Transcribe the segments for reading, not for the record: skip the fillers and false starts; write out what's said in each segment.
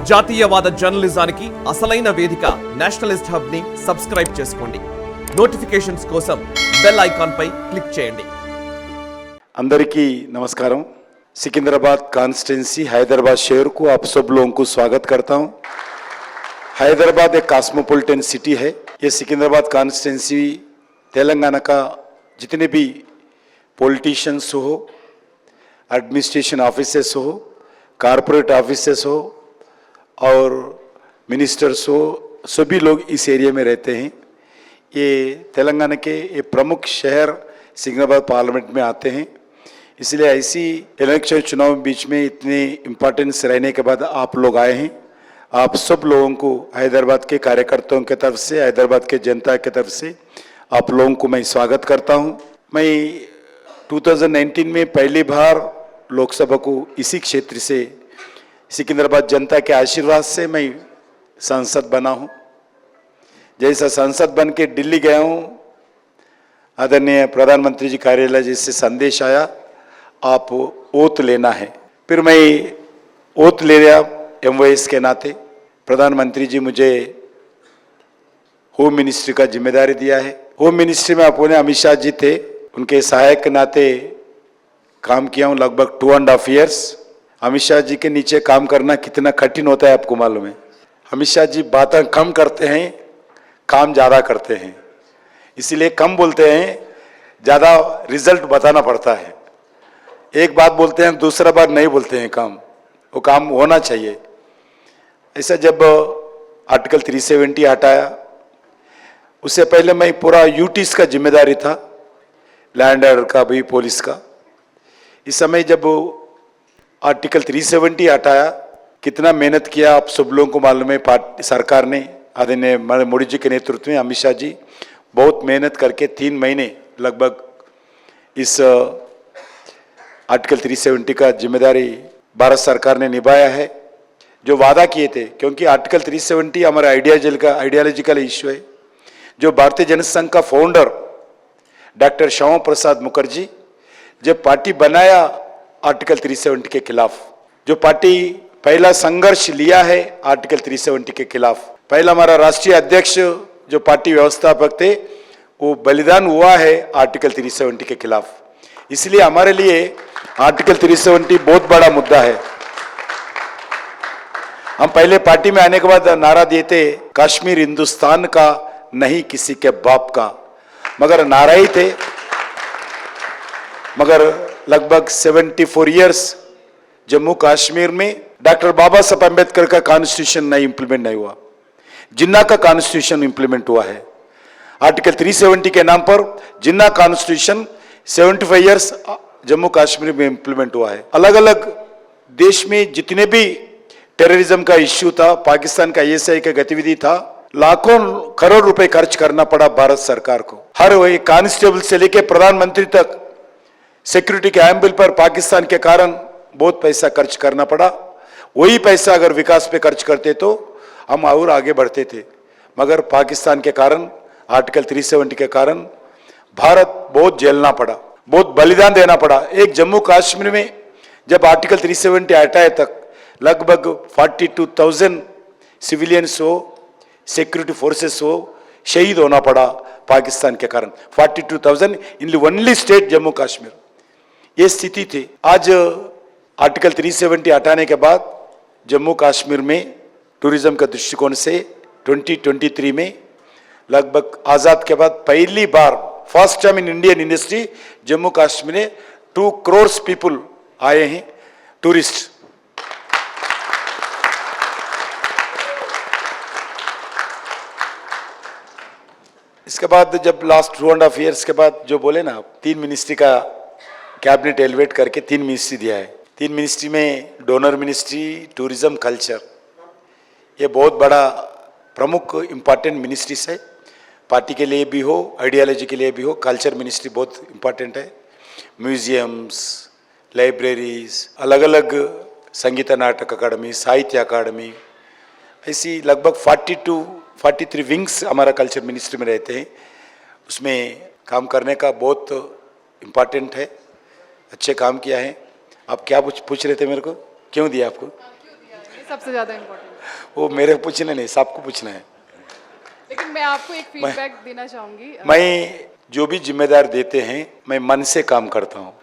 జాతీయవాద జర్నలిజానికి అసలైన వేదిక నేషనలిస్ట్ హబ్ ని సబ్స్క్రైబ్ చేసుకోండి. నోటిఫికేషన్స్ కోసం బెల్ ఐకాన్ పై క్లిక్ చేయండి. అందరికీ नमस्कार. सिकंदराबाद कॉन्स्टिट्यूंसी हैदराबाद शहर को आप सब लोगों को स्वागत करता हूं. हैदराबाद एक कॉस्मोपॉलिटन सिटी है. ये सिकंदराबाद कॉन्स्टिट्यूंसी तेलंगाना का जितने भी पॉलिटिशियंस हो, एडमिनिस्ट्रेशन ऑफिसर्स हो, कॉर्पोरेट ऑफिसर्स हो और मिनिस्टर्स हो, सभी लोग इस एरिया में रहते हैं. ये तेलंगाना के ये प्रमुख शहर सिकंदराबाद पार्लियामेंट में आते हैं. इसलिए ऐसी इलेक्शन चुनाव बीच में इतने इम्पोर्टेंस रहने के बाद आप लोग आए हैं. आप सब लोगों को हैदराबाद के कार्यकर्ताओं की तरफ से, हैदराबाद के जनता की तरफ से आप लोगों को मैं स्वागत करता हूं. मैं 2019 में पहली बार लोकसभा को इसी क्षेत्र से सिकंदराबाद जनता के आशीर्वाद से मैं सांसद बना हूं. जैसा सांसद बन के दिल्ली गया हूं, आदरणीय प्रधानमंत्री जी कार्यालय जिससे संदेश आया आप ओथ लेना है. फिर मैं ओथ ले लिया. MYS के नाते प्रधानमंत्री जी मुझे होम मिनिस्ट्री का जिम्मेदारी दिया है. होम मिनिस्ट्री में अपने अमित शाह जी थे, उनके सहायक के नाते काम किया हूँ लगभग 2.5 years. अमित शाह जी के नीचे काम करना कितना कठिन होता है आपको मालूम है. अमित शाह जी बातें कम करते हैं, काम ज़्यादा करते हैं. इसीलिए कम बोलते हैं, ज़्यादा रिजल्ट बताना पड़ता है. एक बात बोलते हैं, दूसरा बार नहीं बोलते हैं. वो काम होना चाहिए. ऐसा जब आर्टिकल 370 हटाया, उससे पहले मैं पूरा यूटीज का जिम्मेदारी था, लैंड ऑर्डर का भी, पुलिस का. इस समय जब आर्टिकल 370 हटाया, कितना मेहनत किया आप सब लोगों को मालूम है. पार्टी सरकार ने, आदरणीय मोदी जी के नेतृत्व में अमित शाह जी बहुत मेहनत करके 3 महीने लगभग इस आर्टिकल 370 का जिम्मेदारी भारत सरकार ने निभाया है. जो वादा किए थे, क्योंकि आर्टिकल 370 हमारा आइडियोलॉजिकल इश्यू है. जो भारतीय जनता संघ का फाउंडर डॉक्टर श्यामा प्रसाद मुखर्जी जब पार्टी बनाया आर्टिकल 370 के खिलाफ, जो पार्टी पहला संघर्ष लिया है आर्टिकल 370 के खिलाफ, पहला हमारा राष्ट्रीय अध्यक्ष जो पार्टी व्यवस्थापक थे वो बलिदान हुआ है आर्टिकल 370 के खिलाफ. इसलिए हमारे लिए आर्टिकल 370 बहुत बड़ा मुद्दा है. हम पहले पार्टी में आने के बाद नारा दिए थे, कश्मीर हिंदुस्तान का नहीं किसी के बाप का. मगर नारा ही थे, मगर लगभग 74 years जम्मू कश्मीर में डॉक्टर बाबा साहब अम्बेडकर का कॉन्स्टिट्यूशन नहीं इंप्लीमेंट नहीं हुआ. जिन्ना का कॉन्स्टिट्यूशन इंप्लीमेंट हुआ है. आर्टिकल 370 के नाम पर जिन्ना कॉन्स्टिट्यूशन 75 years जम्मू कश्मीर में इंप्लीमेंट हुआ है. अलग अलग देश में जितने भी टेररिज्म का इश्यू था, पाकिस्तान का ISI का गतिविधि था, लाखों करोड़ रुपए खर्च करना पड़ा भारत सरकार को. हर वही कांस्टेबल से लेकर प्रधानमंत्री तक सिक्योरिटी के एम्बल पर पाकिस्तान के कारण बहुत पैसा खर्च करना पड़ा. वही पैसा अगर विकास पे खर्च करते तो हम और आगे बढ़ते थे. मगर पाकिस्तान के कारण, आर्टिकल 370 के कारण भारत बहुत झेलना पड़ा, बहुत बलिदान देना पड़ा. एक जम्मू कश्मीर में जब आर्टिकल 370 हटाए तक लगभग 42,000 सिविलियंस हो, सिक्योरिटी फोर्सेस हो, शहीद होना पड़ा पाकिस्तान के कारण. 42,000 in only state Jammu Kashmir. ये स्थिति थी. आज आर्टिकल 370 हटाने के बाद जम्मू कश्मीर में टूरिज्म का दृष्टिकोण से 2023 में लगभग आज़ाद के बाद पहली बार first time in Indian industry Jammu Kashmir में 2 crore पीपल आए हैं, टूरिस्ट. इसके बाद जब लास्ट 2.5 years के बाद जो बोले ना आप, 3 मिनिस्ट्री का कैबिनेट एलिवेट करके 3 मिनिस्ट्री दिया है. 3 मिनिस्ट्री में डोनर मिनिस्ट्री, टूरिज्म, कल्चर, ये बहुत बड़ा प्रमुख इम्पॉर्टेंट मिनिस्ट्रीज है. पार्टी के लिए भी हो, आइडियोलॉजी के लिए भी हो. कल्चर मिनिस्ट्री बहुत इम्पॉर्टेंट है. म्यूजियम्स, लाइब्रेरीज, अलग अलग संगीत नाटक अकादमी, साहित्य अकादमी, ऐसी लगभग 43 विंग्स हमारा कल्चर मिनिस्ट्री में रहते हैं. उसमें काम करने का बहुत इम्पॉर्टेंट है. अच्छे काम किया है. आप क्या पूछ रहे थे मेरे को, क्यों दिया आपको? सबसे ज़्यादा इम्पोर्टेंट। वो मेरे पूछना नहीं, सबको पूछना है। लेकिन मैं आपको एक फीडबैक देना चाहूँगी। मैं जो भी जिम्मेदार देते हैं मैं मन से काम करता हूँ।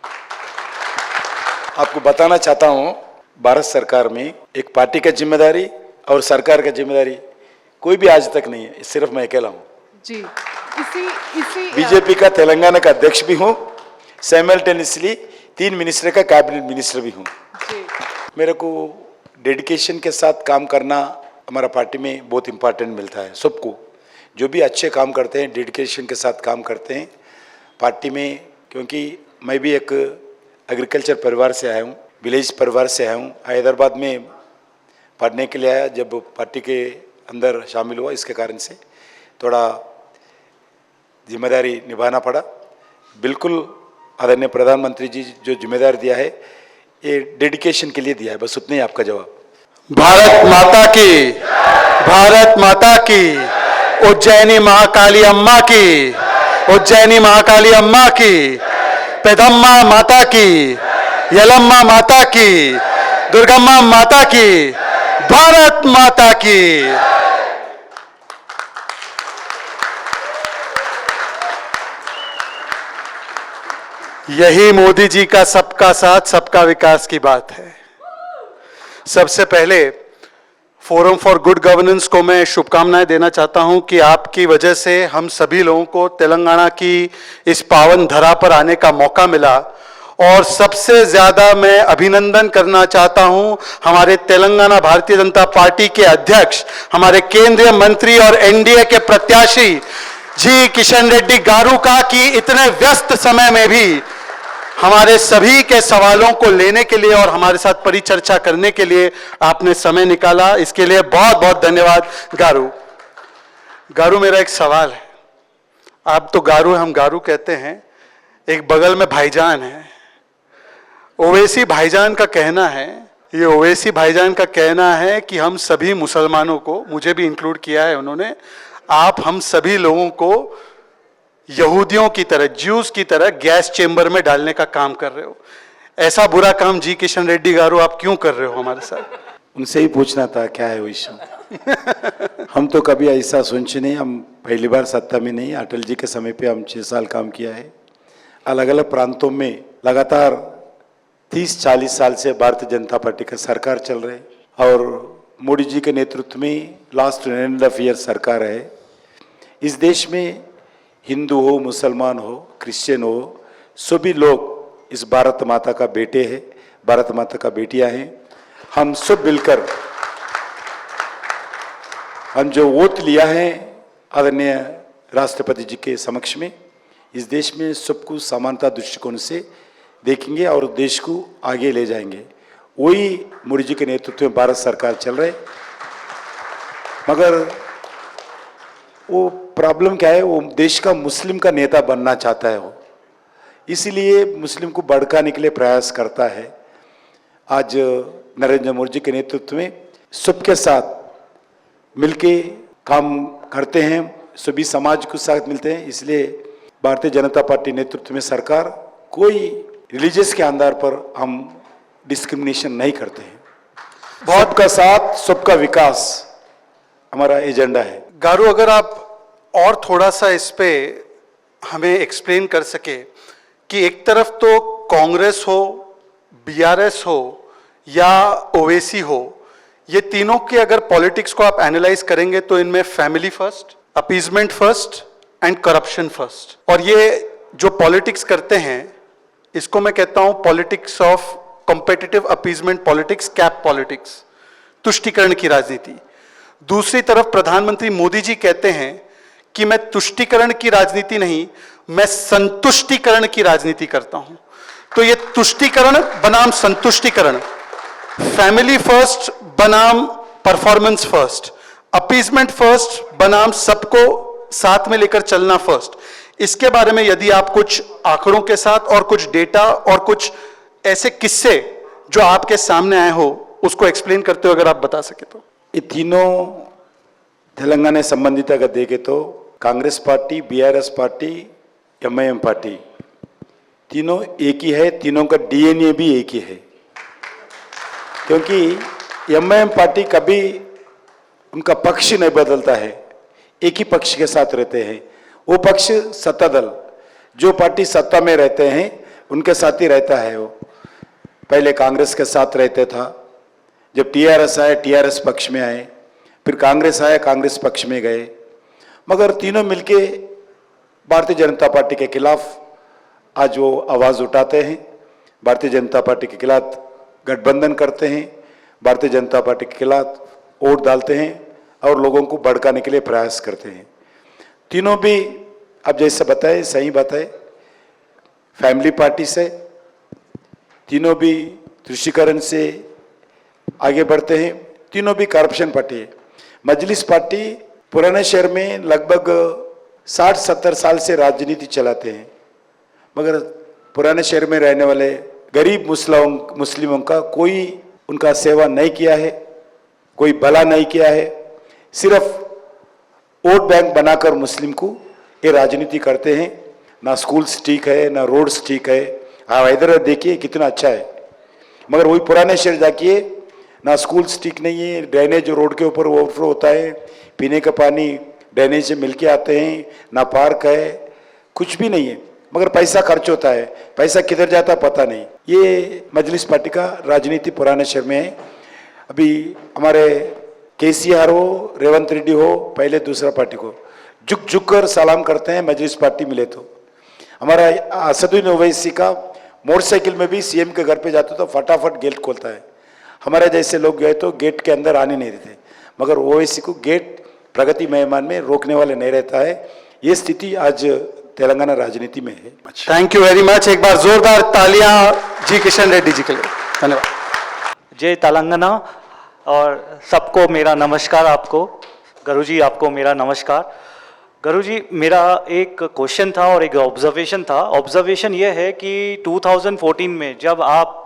आपको बताना चाहता हूँ, भारत सरकार में एक पार्टी का जिम्मेदारी और सरकार का जिम्मेदारी कोई भी आज तक नहीं है, सिर्फ मैं अकेला हूँ। जी, इसी बीजेपी का तेलंगाना का अध्यक्ष भी हूँ, साइमल्टेनियसली 3 मिनिस्टर का कैबिनेट मिनिस्टर भी हूँ। जी, मेरे को डेडिकेशन के साथ काम करना हमारा पार्टी में बहुत इम्पोर्टेंट मिलता है। सबको जो भी अच्छे काम करते हैं डेडिकेशन के साथ काम करते हैं पार्टी में, क्योंकि मैं भी एक एग्रीकल्चर परिवार से आया हूँ, विलेज परिवार से आया हूँ। हैदराबाद में पढ़ने के लिए आया, जब पार्टी के अंदर शामिल हुआ इसके कारण से थोड़ा जिम्मेदारी निभाना पड़ा। बिल्कुल आदरणीय प्रधानमंत्री जी जो जिम्मेदारी दिया है ये डेडिकेशन के लिए दिया है, बस उतना ही आपका जवाब। भारत माता की, भारत माता की, उज्जैनी महाकाली अम्मा की, उज्जैनी महाकाली अम्मा की, पेदम्मा माता की, यलम्मा माता की, दुर्गम्मा माता की, भारत माता की। यही मोदी जी का सबका साथ सबका विकास की बात है। सबसे पहले फोरम फॉर गुड गवर्नेंस को मैं शुभकामनाएं देना चाहता हूं कि आपकी वजह से हम सभी लोगों को तेलंगाना की इस पावन धरा पर आने का मौका मिला। और सबसे ज्यादा मैं अभिनंदन करना चाहता हूं हमारे तेलंगाना भारतीय जनता पार्टी के अध्यक्ष, हमारे केंद्रीय मंत्री और एनडीए के प्रत्याशी जी किशन रेड्डी गारू का, कि इतने व्यस्त समय में भी हमारे सभी के सवालों को लेने के लिए और हमारे साथ परिचर्चा करने के लिए आपने समय निकाला। इसके लिए बहुत बहुत धन्यवाद गारू। गारू, मेरा एक सवाल है। आप तो गारू, हम गारू कहते हैं, एक बगल में भाईजान है, ओवैसी भाईजान का कहना है, ये ओवैसी भाईजान का कहना है कि हम सभी मुसलमानों को, मुझे भी इंक्लूड किया है उन्होंने, आप हम सभी लोगों को यहूदियों की तरह, ज्यूस की तरह गैस चेंबर में डालने का काम कर रहे हो। ऐसा बुरा काम जी किशन रेड्डी गारू आप क्यों कर रहे हो हमारे साथ? उनसे ही पूछना था क्या है वो इश्यू। हम तो कभी ऐसा सोचे नहीं, हम पहली बार सत्ता में नहीं, अटल जी के समय पे हम 6 साल काम किया है। अलग अलग प्रांतों में लगातार 30-40 साल से भारतीय जनता पार्टी का सरकार चल रही है और मोदी जी के नेतृत्व में लास्ट 1.5 ईयर सरकार है। इस देश में हिंदू हो, मुसलमान हो, क्रिश्चियन हो, सभी लोग इस भारत माता का बेटे हैं, भारत माता का बेटियां हैं। हम सब मिलकर हम जो वोट लिया है आदरणीय राष्ट्रपति जी के समक्ष में, इस देश में सबको समानता दृष्टिकोण से देखेंगे और देश को आगे ले जाएंगे। वही मोदी जी के नेतृत्व में भारत सरकार चल रही है। मगर वो प्रॉब्लम क्या है, वो देश का मुस्लिम का नेता बनना चाहता है वो, इसलिए मुस्लिम को भड़काने के लिए प्रयास करता है। आज नरेंद्र मोदी जी के नेतृत्व में सबके साथ मिलके काम करते हैं, सभी समाज को साथ मिलते हैं। इसलिए भारतीय जनता पार्टी नेतृत्व में सरकार कोई रिलीजियस के आधार पर हम डिस्क्रिमिनेशन नहीं करते हैं। सबका साथ सबका विकास हमारा एजेंडा है। गारू, अगर आप और थोड़ा सा इस पे हमें एक्सप्लेन कर सके कि एक तरफ तो कांग्रेस हो, बीआरएस हो या ओवैसी हो, ये तीनों के अगर पॉलिटिक्स को आप एनालाइज करेंगे तो इनमें family first, appeasement first and corruption first, और ये जो पॉलिटिक्स करते हैं इसको मैं कहता हूं politics of competitive appeasement politics, cap politics, तुष्टीकरण की राजनीति। दूसरी तरफ प्रधानमंत्री मोदी जी कहते हैं कि मैं तुष्टीकरण की राजनीति नहीं, मैं संतुष्टीकरण की राजनीति करता हूं। तो ये तुष्टीकरण बनाम संतुष्टीकरण, फैमिली फर्स्ट बनाम परफॉर्मेंस फर्स्ट, अपीजमेंट फर्स्ट बनाम सबको साथ में लेकर चलना फर्स्ट, इसके बारे में यदि आप कुछ आंकड़ों के साथ और कुछ डेटा और कुछ ऐसे किस्से जो आपके सामने आए हो उसको एक्सप्लेन करते हो अगर आप बता सके तो। ये तीनों तेलंगाना संबंधित अगर देखे तो Congress party, BRS party, MIM party, तीनों एक ही है, तीनों का डीएनए भी एक ही है। क्योंकि एमआईएम पार्टी कभी उनका पक्ष नहीं बदलता है, एक ही पक्ष के साथ रहते हैं। वो पक्ष सत्ता दल, जो पार्टी सत्ता में रहते हैं उनके साथ ही रहता है। वो पहले कांग्रेस के साथ रहते था, जब टीआरएस आए टीआरएस पक्ष में आए, फिर कांग्रेस आए कांग्रेस पक्ष में गए, मगर तीनों मिलके भारतीय जनता पार्टी के खिलाफ आज वो आवाज़ उठाते हैं, भारतीय जनता पार्टी के खिलाफ गठबंधन करते हैं, भारतीय जनता पार्टी के खिलाफ वोट डालते हैं और लोगों को भड़काने के लिए प्रयास करते हैं। तीनों भी अब जैसे बताए सही बताए फैमिली पार्टी से, तीनों भी तुष्टीकरण से आगे बढ़ते हैं, तीनों भी करप्शन पार्टी है। मजलिस पार्टी पुराने शहर में लगभग 60-70 साल से राजनीति चलाते हैं, मगर पुराने शहर में रहने वाले गरीब मुस्लिमों का कोई उनका सेवा नहीं किया है, कोई भला नहीं किया है। सिर्फ वोट बैंक बनाकर मुस्लिम को ये राजनीति करते हैं। ना स्कूल्स ठीक है, ना रोड्स ठीक है। हाँ, हैदराबाद देखिए कितना अच्छा है, मगर वही पुराने शहर जाके ना स्कूल्स ठीक नहीं है, ड्रेनेज रोड के ऊपर ओवरफ्लो होता है, पीने का पानी ड्रेनेज से मिलके आते हैं, ना पार्क है, कुछ भी नहीं है, मगर पैसा खर्च होता है, पैसा किधर जाता पता नहीं। ये मजलिस पार्टी का राजनीति पुराने शहर में है। अभी हमारे केसीआर हो, रेवंत रेड्डी हो, पहले दूसरा पार्टी को झुक झुक कर सलाम करते हैं मजलिस पार्टी मिले तो। हमारा असदुद्दीन ओवैसी का मोटरसाइकिल में भी सीएम के घर पे जाते तो फटाफट गेट खोलता है। हमारे जैसे लोग गए तो गेट के अंदर आने नहीं देते, मगर ओवैसी को गेट प्रगति मैदान में रोकने वाले नहीं रहता है। ये स्थिति आज तेलंगाना राजनीति में है। Thank you very much. एक बार जोरदार तालियां जी किशन रेड्डी जी के लिए। धन्यवाद। जय तेलंगाना और सबको मेरा नमस्कार। आपको गुरु जी, आपको मेरा नमस्कार। गुरु जी, मेरा एक क्वेश्चन था और एक ऑब्जर्वेशन था। ऑब्जर्वेशन ये है कि 2014 में जब आप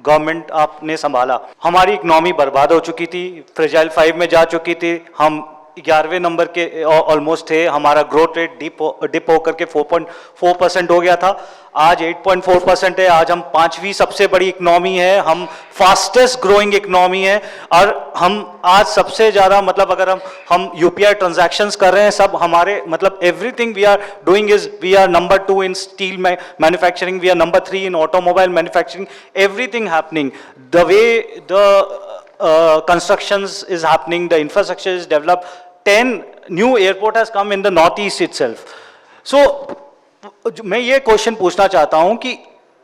गवर्नमेंट आपने संभाला, हमारी इकनॉमी बर्बाद हो चुकी थी, फ्रेजाइल 5 में जा चुकी थी, हम 11वें नंबर के ऑलमोस्ट थे, हमारा ग्रोथ रेट डिप होकर के 4.4% हो गया था, आज 8.4% है, आज हम 5वीं सबसे बड़ी इकनॉमी है, हम फास्टेस्ट ग्रोइंग इकनॉमी है, और हम आज सबसे ज़्यादा मतलब अगर हम यूपीआई ट्रांजैक्शंस कर रहे हैं, सब हमारे मतलब everything we are doing is we are number 2 in steel manufacturing, we are number 3 in automobile manufacturing, everything happening, the way the constructions is happening, the infrastructure is developed, 10 new airport has come in the northeast itself. So मैं ये question पूछना चाहता हूं कि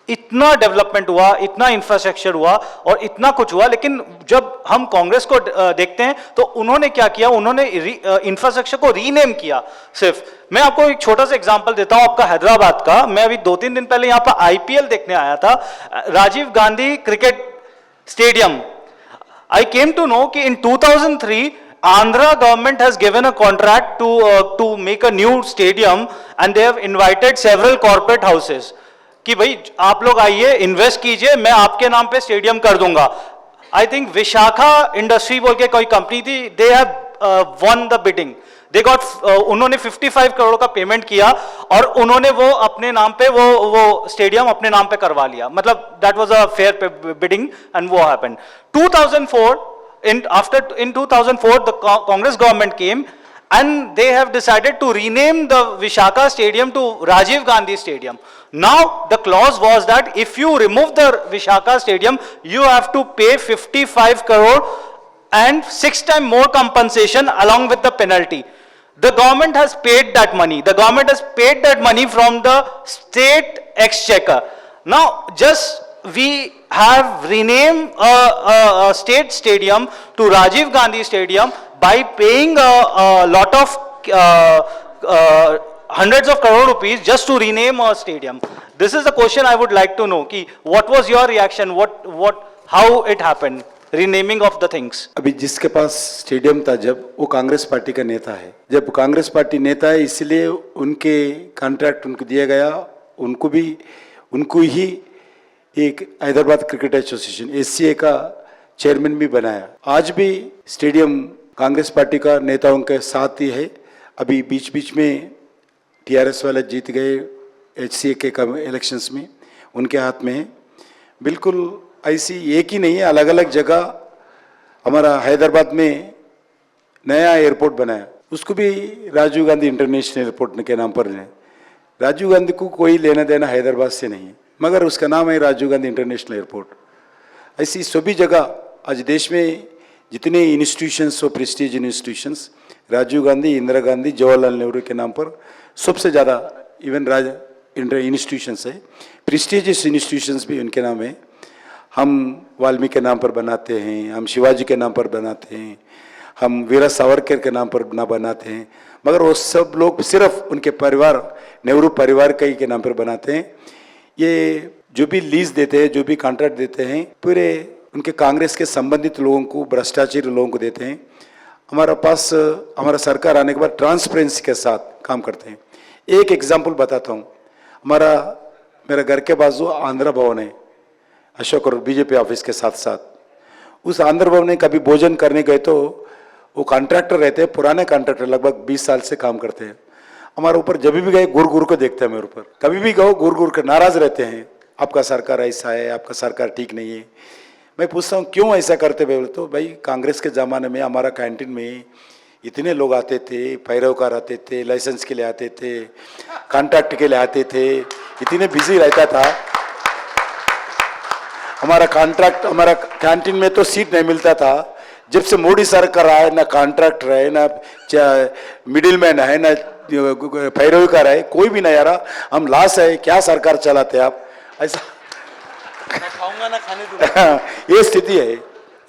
इतना development हुआ, इतना infrastructure हुआ और इतना कुछ हुआ, लेकिन जब हम कांग्रेस को देखते हैं तो उन्होंने क्या किया, उन्होंने इंफ्रास्ट्रक्चर को रीनेम किया। सिर्फ मैं आपको एक छोटा सा एग्जांपल देता हूं आपका हैदराबाद का। मैं अभी 2-3 दिन पहले यहां पर आईपीएल देखने आया था, Rajiv Gandhi cricket stadium. I came to know कि in 2003 Andhra government has given a contract to make a new stadium and they have invited several corporate houses कि भाई आप लोग आइए, इन्वेस्ट कीजिए, मैं आपके नाम पे स्टेडियम कर दूंगा। I think विशाखा इंडस्ट्री बोल के कोई कंपनी थी, they have won the bidding, they got उन्होंने 55 करोड़ का पेमेंट किया और उन्होंने वो अपने नाम पे वो स्टेडियम अपने नाम पे करवा लिया। मतलब that was a fair bidding and वो happened। 2004 in 2004 the Congress government came and they have decided to rename the Vishaka stadium to Rajiv Gandhi Stadium. Now the clause was that if you remove the Vishaka stadium you have to pay 55 crore and 6 times more compensation along with the penalty. The government has paid that money. The government has paid that money from the state exchequer. Now just we have renamed a state stadium to Rajiv Gandhi Stadium by paying a lot of hundreds of crore rupees just to rename a stadium. This is the question I would like to know कि what was your reaction, how it happened, renaming of the things. अभी जिसके पास stadium था जब, वो Congress party का नेता है। जब कांग्रेस पार्टी नेता है इसलिए उनके कॉन्ट्रैक्ट उनको दिया गया, उनको ही एक हैदराबाद क्रिकेट एसोसिएशन एससीए का चेयरमैन भी बनाया। आज भी स्टेडियम कांग्रेस पार्टी का नेताओं के साथ ही है। अभी बीच में टीआरएस वाले जीत गए एचसीए के इलेक्शंस में, उनके हाथ में है। बिल्कुल ऐसी एक ही नहीं है, अलग अलग जगह हमारा हैदराबाद में नया एयरपोर्ट बनाया, उसको भी राजीव गांधी इंटरनेशनल एयरपोर्ट के नाम पर है। राजीव गांधी को कोई लेना देना हैदराबाद से नहीं है, मगर उसका नाम है राजीव गांधी इंटरनेशनल एयरपोर्ट। ऐसी सभी जगह आज देश में जितने इंस्टीट्यूशंस और प्रेस्टीज इंस्टीट्यूशंस राजीव गांधी, इंदिरा गांधी, जवाहरलाल नेहरू के नाम पर सबसे ज़्यादा इवन इंस्टीट्यूशंस है, प्रेस्टीजियस इंस्टीट्यूशंस भी उनके नाम है। हम वाल्मीकि के नाम पर बनाते हैं, हम शिवाजी के नाम पर बनाते हैं, हम वीरा सावरकर के नाम पर ना बनाते हैं, मगर वो सब लोग सिर्फ उनके परिवार, नेहरू परिवार का ही के नाम पर बनाते हैं। ये जो भी लीज देते हैं, जो भी कॉन्ट्रैक्ट देते हैं, पूरे उनके कांग्रेस के संबंधित लोगों को, भ्रष्टाचारी लोगों को देते हैं। हमारा पास हमारा सरकार आने के बाद ट्रांसपेरेंसी के साथ काम करते हैं। एक एग्जाम्पल बताता हूँ, मेरा घर के बाजू आंध्र भवन है, अशोक और बीजेपी ऑफिस के साथ साथ। उस आंध्र भवन में कभी भोजन करने गए तो वो कॉन्ट्रैक्टर रहते हैं, पुराने कॉन्ट्रैक्टर, लगभग 20 साल से काम करते हैं। हमारे ऊपर जब भी गए गुर गुर को देखते हैं मेरे ऊपर, कभी भी गो गुर गुर के नाराज रहते हैं, आपका सरकार ऐसा है, आपका सरकार ठीक नहीं है। मैं पूछता हूँ क्यों ऐसा करते बोले तो भाई कांग्रेस के ज़माने में हमारा कैंटीन में इतने लोग आते थे, पैरोकार आते थे, लाइसेंस के लिए आते थे, कॉन्ट्रैक्ट के लिए आते थे, इतने बिजी रहता था। हमारा कैंटीन में तो सीट नहीं मिलता था। जब से मोदी सरकार आए, ना कॉन्ट्रैक्टर है, ना मिडिल मैन है, ना पैरोकार है, कोई भी नहीं आ रहा। हम लाश है, क्या सरकार चलाते आप, ऐसा खाऊंगा ना खाने दूंगा। ये स्थिति है।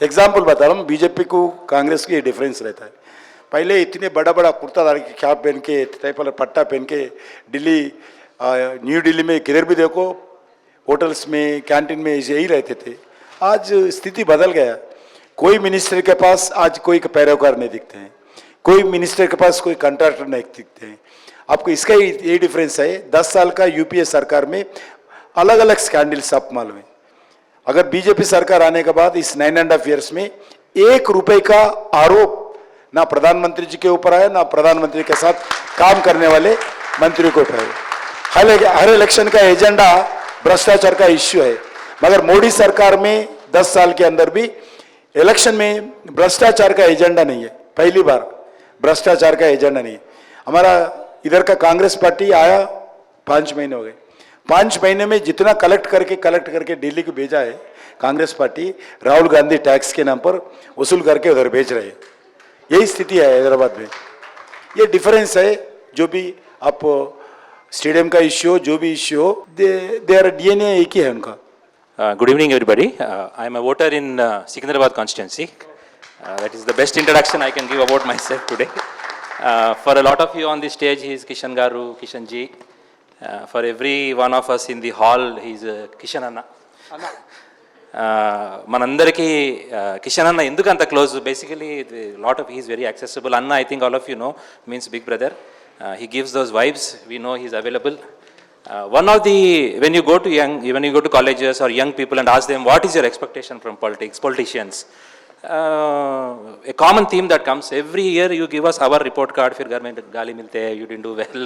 एग्जाम्पल बता रहा हूँ, बीजेपी को कांग्रेस की डिफरेंस रहता है। पहले इतने बड़ा बड़ा कुर्तादार की ख्याप पहन के, टाइपल पट्टा पहन के दिल्ली, न्यू दिल्ली में किधर भी देखो होटल्स में, कैंटीन में यही रहते थे। आज स्थिति बदल गया। कोई मिनिस्टर के पास आज कोई पैरोकार नहीं दिखते हैं, कोई मिनिस्टर के पास कोई कॉन्ट्रैक्टर नहीं दिखते हैं। आपको इसका ये डिफरेंस है। 10 साल का यूपीए सरकार में अलग अलग स्कैंडल्स आप मालूम है। अगर बीजेपी सरकार आने के बाद इस 9.5 इयर्स में 1 रुपए का आरोप ना प्रधानमंत्री जी के ऊपर आया, ना प्रधानमंत्री के साथ काम करने वाले मंत्री के ऊपर आया। हर इलेक्शन का एजेंडा भ्रष्टाचार का इश्यू है, मगर मोदी सरकार में 10 साल के अंदर भी इलेक्शन में भ्रष्टाचार का एजेंडा नहीं है। पहली बार भ्रष्टाचार का एजेंडा नहीं है। हमारा इधर का कांग्रेस पार्टी आया 5 महीने हो गए। 5 महीने में जितना कलेक्ट करके दिल्ली को भेजा है कांग्रेस पार्टी, राहुल गांधी टैक्स के नाम पर वसूल करके उधर भेज रहे हैं। यही स्थिति है हैदराबाद में। ये डिफरेंस है। जो भी आप स्टेडियम का इश्यू हो, जो भी इश्यू हो, देयर डीएनए एक ही है उनका। Good evening, everybody. I am a voter in Secunderabad constituency. That is the best introduction I can give about myself today. For a lot of you on the stage, he is Kishan Garu, Kishan Ji. For every one of us in the hall, he is Kishan Anna. మనందరికీ కిషన్ అన్న ఎందుకు అంత close? Basically lot of he's very accessible. అన్న I think all of you know means big brother. He gives those vibes. We know he's available. One of the, when you go to colleges or young people and ask them what is your expectation from politicians, a common theme that comes every year, you give us our report card, फिर घर में गाली मिलते हैं, you didn't do well.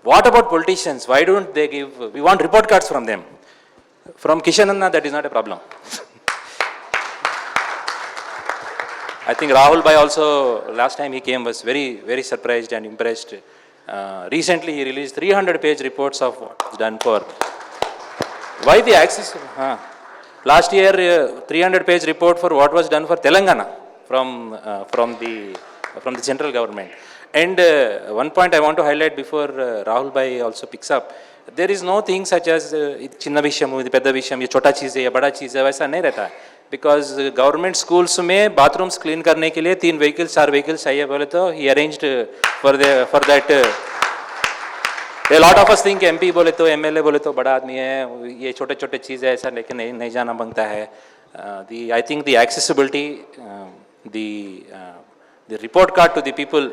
What about politicians? Why don't they give? We want report cards from them. From Kishan Anna, that is not a problem. I think Rahul Bhai also, last time he came, was very, very surprised and impressed. Recently he released 300-page reports of what was done for. Why the access? Last year 300-page report for what was done for Telangana from the central government. And one point I want to highlight before Rahul Bhai also picks up, there is no thing such as chinna visham, pedda visham, ye chota cheez hai ya bada cheez hai, वैसा नहीं रहता है. Because government schools में bathrooms clean करने के लिए 3 vehicles 4 vehicles चाहिए बोले तो he arranged for that. A lot of us think MP बोले तो MLA बोले तो बड़ा आदमी है, ये छोटे छोटे चीज़ है ऐसा, लेकिन नहीं जाना बनता है. I think the accessibility, the report card to the people,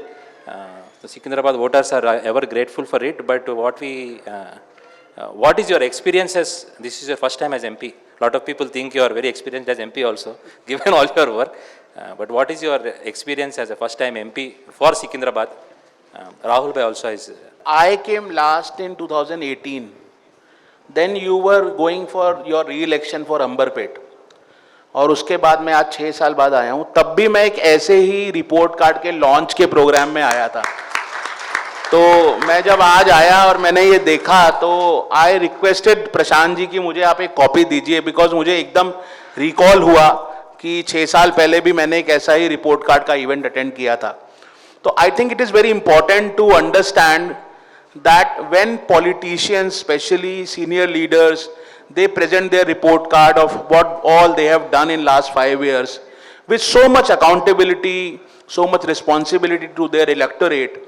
the Secunderabad voters are ever grateful for it. But what is your experience as, this is your first time as MP? Lot of people think you are very experienced as MP also, given all your work. But what is your experience as a first time MP for Secunderabad? Rahul Bhai also is. I came last in 2018. Then you were going for your re-election for Amberpet. और उसके बाद मैं आज 6 साल बाद आया हूं, तब भी मैं एक ऐसे ही रिपोर्ट कार्ड के लॉन्च के प्रोग्राम में आया था। तो मैं जब आज आया और मैंने ये देखा तो आई रिक्वेस्टेड प्रशांत जी कि मुझे आप एक कॉपी दीजिए, बिकॉज मुझे एकदम रिकॉल हुआ कि 6 साल पहले भी मैंने एक ऐसा ही रिपोर्ट कार्ड का इवेंट अटेंड किया था। तो I think it is very important to understand that when politicians, especially senior leaders, they present their report card of what all they have done in last 5 years with so much accountability, so much responsibility to their electorate.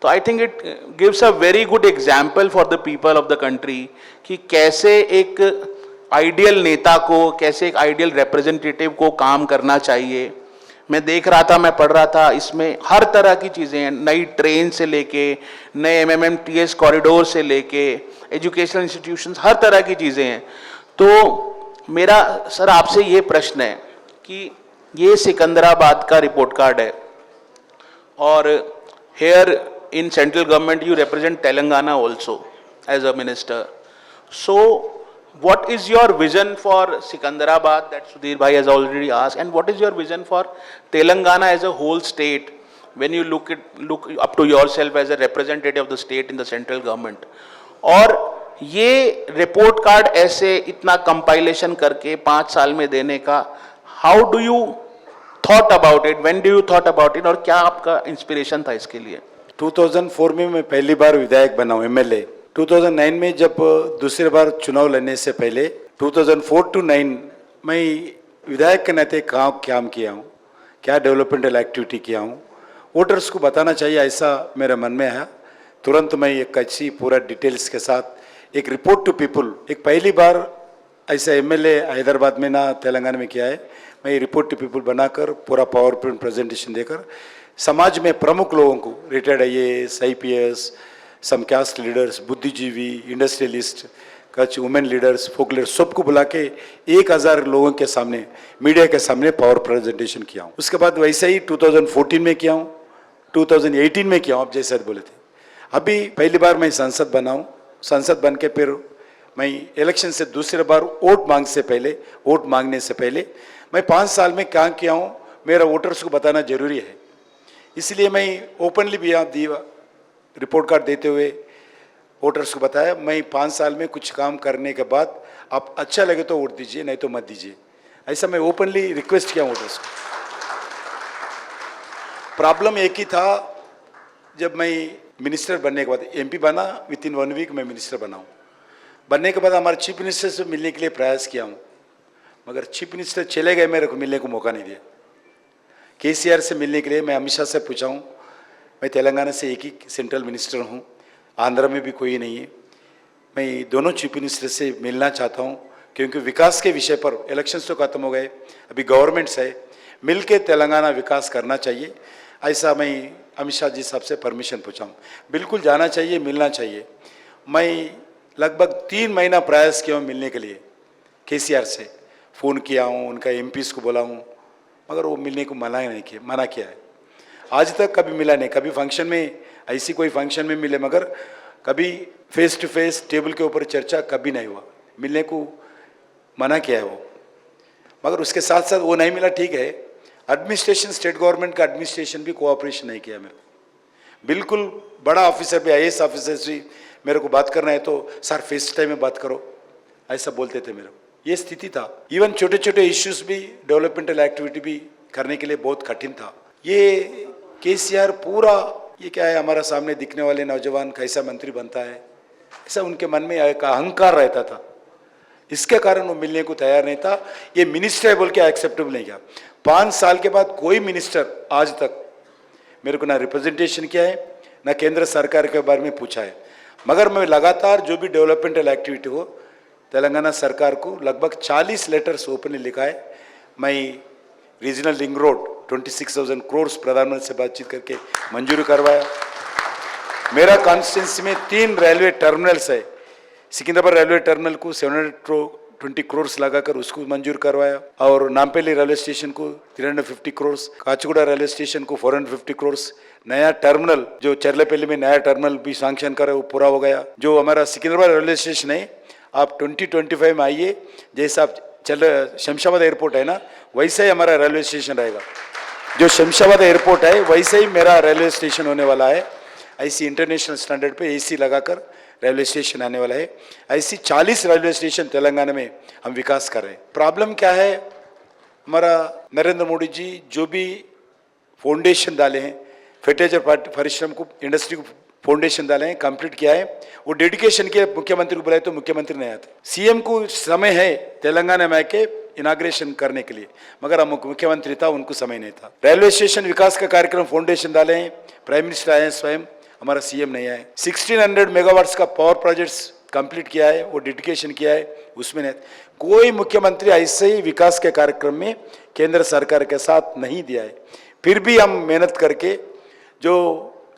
So I think it gives a very good example for the people of the country कि कैसे एक ideal नेता को, कैसे एक ideal representative को काम करना चाहिए। मैं देख रहा था, मैं पढ़ रहा था, इसमें हर तरह की चीज़ें हैं, नई ट्रेन से लेके नए MMMTS कॉरिडोर से लेके एजुकेशनल इंस्टीट्यूशंस, हर तरह की चीज़ें हैं। तो मेरा सर आपसे ये प्रश्न है कि ये सिकंदराबाद का रिपोर्ट कार्ड है और here in central government you represent Telangana also as a minister, so what is your vision for Sikandarabad that Sudhir bhai has already asked, and what is your vision for Telangana as a whole state when you look up to yourself as a representative of the state in the central government? और ये report card ऐसे इतना compilation करके 5 साल में देने का, how do you thought about it, when do you thought about it, और क्या आपका इंस्पिरेशन था इसके लिए? 2004 में मैं पहली बार विधायक बना हूं, MLA। 2009 में जब दूसरी बार चुनाव लड़ने से पहले 2004 to 9 मैं विधायक के नाते काम किया हूँ, क्या डेवलपमेंटल एक्टिविटी किया हूँ, वोटर्स को बताना चाहिए, ऐसा मेरे मन में आया। तुरंत मैं एक अच्छी पूरा डिटेल्स के साथ एक रिपोर्ट टू पीपल, एक पहली बार ऐसा MLA हैदराबाद में ना तेलंगाना में किया है। मैं रिपोर्ट टू पीपल बनाकर पूरा पावर पॉइंट प्रेजेंटेशन देकर समाज में प्रमुख लोगों को, रिटायर्ड IAS, IPS, सम कास्ट लीडर्स, बुद्धिजीवी, इंडस्ट्रियलिस्ट, कुछ वुमेन लीडर्स, फोक लीडर्स, सबको बुला के 1000 लोगों के सामने, मीडिया के सामने पावर प्रेजेंटेशन किया हूँ। उसके बाद वैसे ही 2014 में किया हूँ, 2018 में किया हूँ, आप जैसे बोले थे। अभी पहली बार मैं सांसद बना हूँ। सांसद बन के फिर मैं इलेक्शन से दूसरी बार वोट मांगने से पहले मैं 5 साल में क्या किया हूँ, मेरा वोटर्स को बताना जरूरी है। इसलिए मैं ओपनली भी यहाँ दिया रिपोर्ट कार्ड देते हुए वोटर्स को बताया, मैं 5 साल में कुछ काम करने के बाद आप अच्छा लगे तो वोट दीजिए, नहीं तो मत दीजिए, ऐसा मैं ओपनली रिक्वेस्ट किया वोटर्स को। प्रॉब्लम एक ही था, जब मैं मिनिस्टर बनने के बाद MP बना, विद इन 1 वीक मैं मिनिस्टर बनाऊँ। बनने के बाद हमारे चीफ मिनिस्टर से मिलने के लिए प्रयास किया हूँ, मगर चीफ मिनिस्टर चले गए, मेरे को मिलने को मौका नहीं दिया। KCR से मिलने के लिए मैं अमित शाह से पूछा हूँ, मैं तेलंगाना से एक ही सेंट्रल मिनिस्टर हूँ, आंध्र में भी कोई नहीं है, मैं दोनों चीफ मिनिस्टर से मिलना चाहता हूँ, क्योंकि विकास के विषय पर इलेक्शंस तो खत्म हो गए, अभी गवर्नमेंट्स है, मिल के तेलंगाना विकास करना चाहिए। ऐसा मैं अमित शाह जी साहब से परमिशन पूछा हूँ, बिल्कुल जाना चाहिए, मिलना चाहिए। मैं लगभग 3 महीना प्रयास किया हूँ मिलने के लिए, KCR से फ़ोन किया हूँ, उनका MPs को बोला हूँ, मगर वो मिलने को मना किया है। आज तक कभी मिला नहीं, कभी फंक्शन में, ऐसी कोई फंक्शन में मिले, मगर कभी फेस टू फेस टेबल के ऊपर चर्चा कभी नहीं हुआ, मिलने को मना किया है वो। मगर उसके साथ साथ वो नहीं मिला, ठीक है, एडमिनिस्ट्रेशन, स्टेट गवर्नमेंट का एडमिनिस्ट्रेशन भी कोऑपरेशन नहीं किया मेरे को। बिल्कुल बड़ा ऑफिसर भी, IAS ऑफिसर भी मेरे को बात करना है तो सर फेस टाइम में बात करो, ऐसा बोलते थे मेरे को। ये स्थिति था। इवन छोटे छोटे इश्यूज भी, डेवलपमेंटल एक्टिविटी भी करने के लिए बहुत कठिन था। ये KCR पूरा, ये क्या है, हमारा सामने दिखने वाले नौजवान कैसा मंत्री बनता है, ऐसा उनके मन में एक अहंकार रहता था। इसके कारण वो मिलने को तैयार नहीं था। ये मिनिस्टर है बोल के एक्सेप्टेबल नहीं किया। 5 साल के बाद कोई मिनिस्टर आज तक मेरे को ना रिप्रेजेंटेशन किया है, ना केंद्र सरकार के बारे में पूछा है। मगर मैं लगातार जो भी डेवलपमेंटल एक्टिविटी हो, तेलंगाना सरकार को लगभग 40 लेटर्स ओपनली लिखा है। मैं रीजनल रिंग रोड 26,000 करोड़ प्रधानमंत्री से बातचीत करके मंजूरी करवाया। मेरा कॉन्स्टिट्यूंसी में 3 रेलवे टर्मिनल्स है। सिकंदराबाद रेलवे टर्मिनल को 720 करोड़ लगाकर उसको मंजूर करवाया, और नामपल्ली रेलवे स्टेशन को 350 करोड़, काचीगुड़ा रेलवे स्टेशन को 450 करोड़, नया टर्मिनल जो चरलेपल्ली में नया टर्मिनल भी सैंक्शन करा, वो पूरा हो गया। जो हमारा सिकंदराबाद रेलवे स्टेशन है, आप 2025 में आइए, जैसा आप शमशाबाद एयरपोर्ट है ना, वैसे ही हमारा रेलवे स्टेशन रहेगा। जो शमशाबाद एयरपोर्ट है वैसे ही मेरा रेलवे स्टेशन होने वाला है। ऐसी इंटरनेशनल स्टैंडर्ड पे एसी लगाकर रेलवे स्टेशन आने वाला है। ऐसी 40 रेलवे स्टेशन तेलंगाना में हम विकास कर रहे हैं। प्रॉब्लम क्या है, हमारा नरेंद्र मोदी जी जो भी फाउंडेशन डाले हैं, फर्टिलाइजर परिश्रम को, इंडस्ट्री को फाउंडेशन डाले हैं, कंप्लीट किया है, वो डेडिकेशन के मुख्यमंत्री को बुलाए तो मुख्यमंत्री नहीं आते। सीएम को समय है तेलंगाना में आके इनाग्रेशन करने के लिए, मगर हम मुख्यमंत्री था, उनको समय नहीं था। रेलवे स्टेशन विकास का कार्यक्रम फाउंडेशन डाले हैं, प्राइम मिनिस्टर आए हैं स्वयं, हमारा सीएम नहीं आए। 1600 मेगावाट्स का पावर प्रोजेक्ट्स कंप्लीट किया है, वो डेडिकेशन किया है, उसमें नहीं। कोई मुख्यमंत्री ऐसे ही विकास के कार्यक्रम में केंद्र सरकार के साथ नहीं दिया है। फिर भी हम मेहनत करके, जो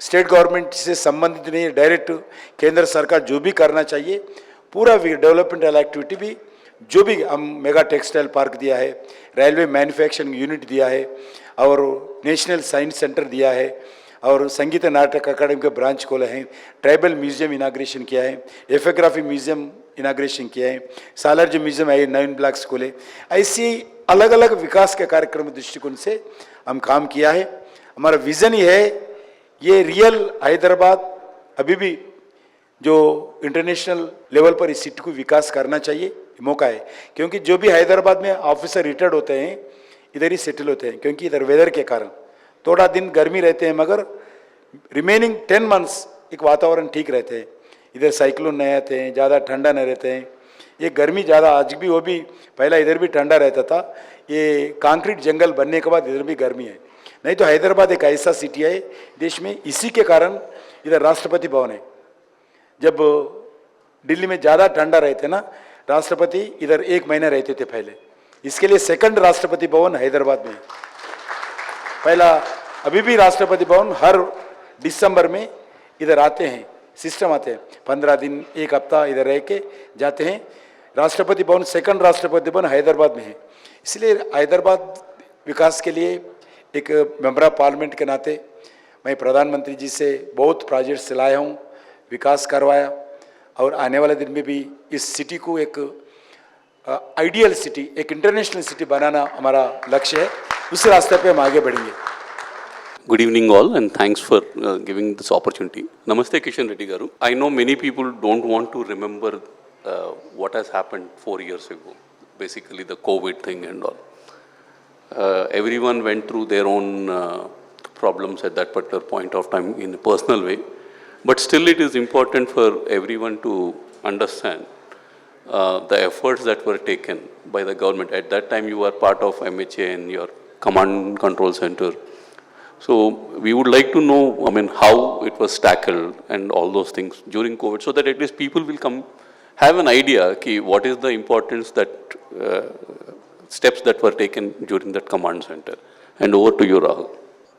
स्टेट गवर्नमेंट से संबंधित नहीं है, डायरेक्ट केंद्र सरकार जो भी करना चाहिए, पूरा डेवलपमेंटल एक्टिविटी भी, जो भी हम मेगा टेक्सटाइल पार्क दिया है, रेलवे मैन्युफैक्चरिंग यूनिट दिया है, और नेशनल साइंस सेंटर दिया है, और संगीत नाटक अकादमी के ब्रांच खोले हैं, ट्राइबल म्यूजियम इनाग्रेशन किया है, एफोग्राफी म्यूजियम इनाग्रेशन किया है, सालारजंग म्यूजियम है, 9 ब्लॉक्स खोले। ऐसी अलग अलग विकास के कार्यक्रम दृष्टिकोण से हम काम किया है। हमारा विजन ये है, ये रियल हैदराबाद अभी भी जो इंटरनेशनल लेवल पर इस सिटी को विकास करना चाहिए, मौका है। क्योंकि जो भी हैदराबाद में ऑफिसर रिटायर्ड होते हैं इधर ही सेटल होते हैं, क्योंकि इधर वेदर के कारण थोड़ा दिन गर्मी रहते हैं, मगर रिमेनिंग 10 मंथ्स एक वातावरण ठीक रहते हैं। इधर साइक्लोन नहीं आते हैं, ज़्यादा ठंडा नहीं रहते हैं। ये गर्मी ज़्यादा आज भी, वो भी पहला इधर भी ठंडा रहता था, ये कंक्रीट जंगल बनने के बाद इधर भी गर्मी है। नहीं तो हैदराबाद एक ऐसा सिटी है देश में, इसी के कारण इधर राष्ट्रपति भवन है। जब दिल्ली में ज़्यादा ठंडा रहते ना, राष्ट्रपति इधर 1 महीना रहते थे पहले, इसके लिए सेकंड राष्ट्रपति भवन हैदराबाद में। पहला, अभी भी राष्ट्रपति भवन हर दिसंबर में इधर आते हैं, सिस्टम आते हैं, 15 दिन 1 हफ्ता इधर रह के जाते हैं। राष्ट्रपति भवन, सेकंड राष्ट्रपति भवन हैदराबाद में है। इसलिए हैदराबाद विकास के लिए एक मेंबर ऑफ पार्लियामेंट के नाते मैं प्रधानमंत्री जी से बहुत प्रोजेक्ट्स लाया हूँ, विकास करवाया, और आने वाले दिन में भी इस सिटी को एक आइडियल सिटी, एक इंटरनेशनल सिटी बनाना हमारा लक्ष्य है। उस रास्ते पे हम आगे बढ़ेंगे। Good evening all and thanks for giving this opportunity. Namaste Kishan Reddy Garu. I know many people don't want to remember what has happened 4 years ago, basically the COVID thing and all. Everyone went through their own problems at that particular point of time in a personal way, but still it is important for everyone to understand the efforts that were taken by the government. At that time you were part of MHA and your command and control center. So we would like to know, I mean, how it was tackled and all those things during COVID, so that at least people will have an idea ki what is the importance that steps that were taken during that command center. And over to you, Rahul.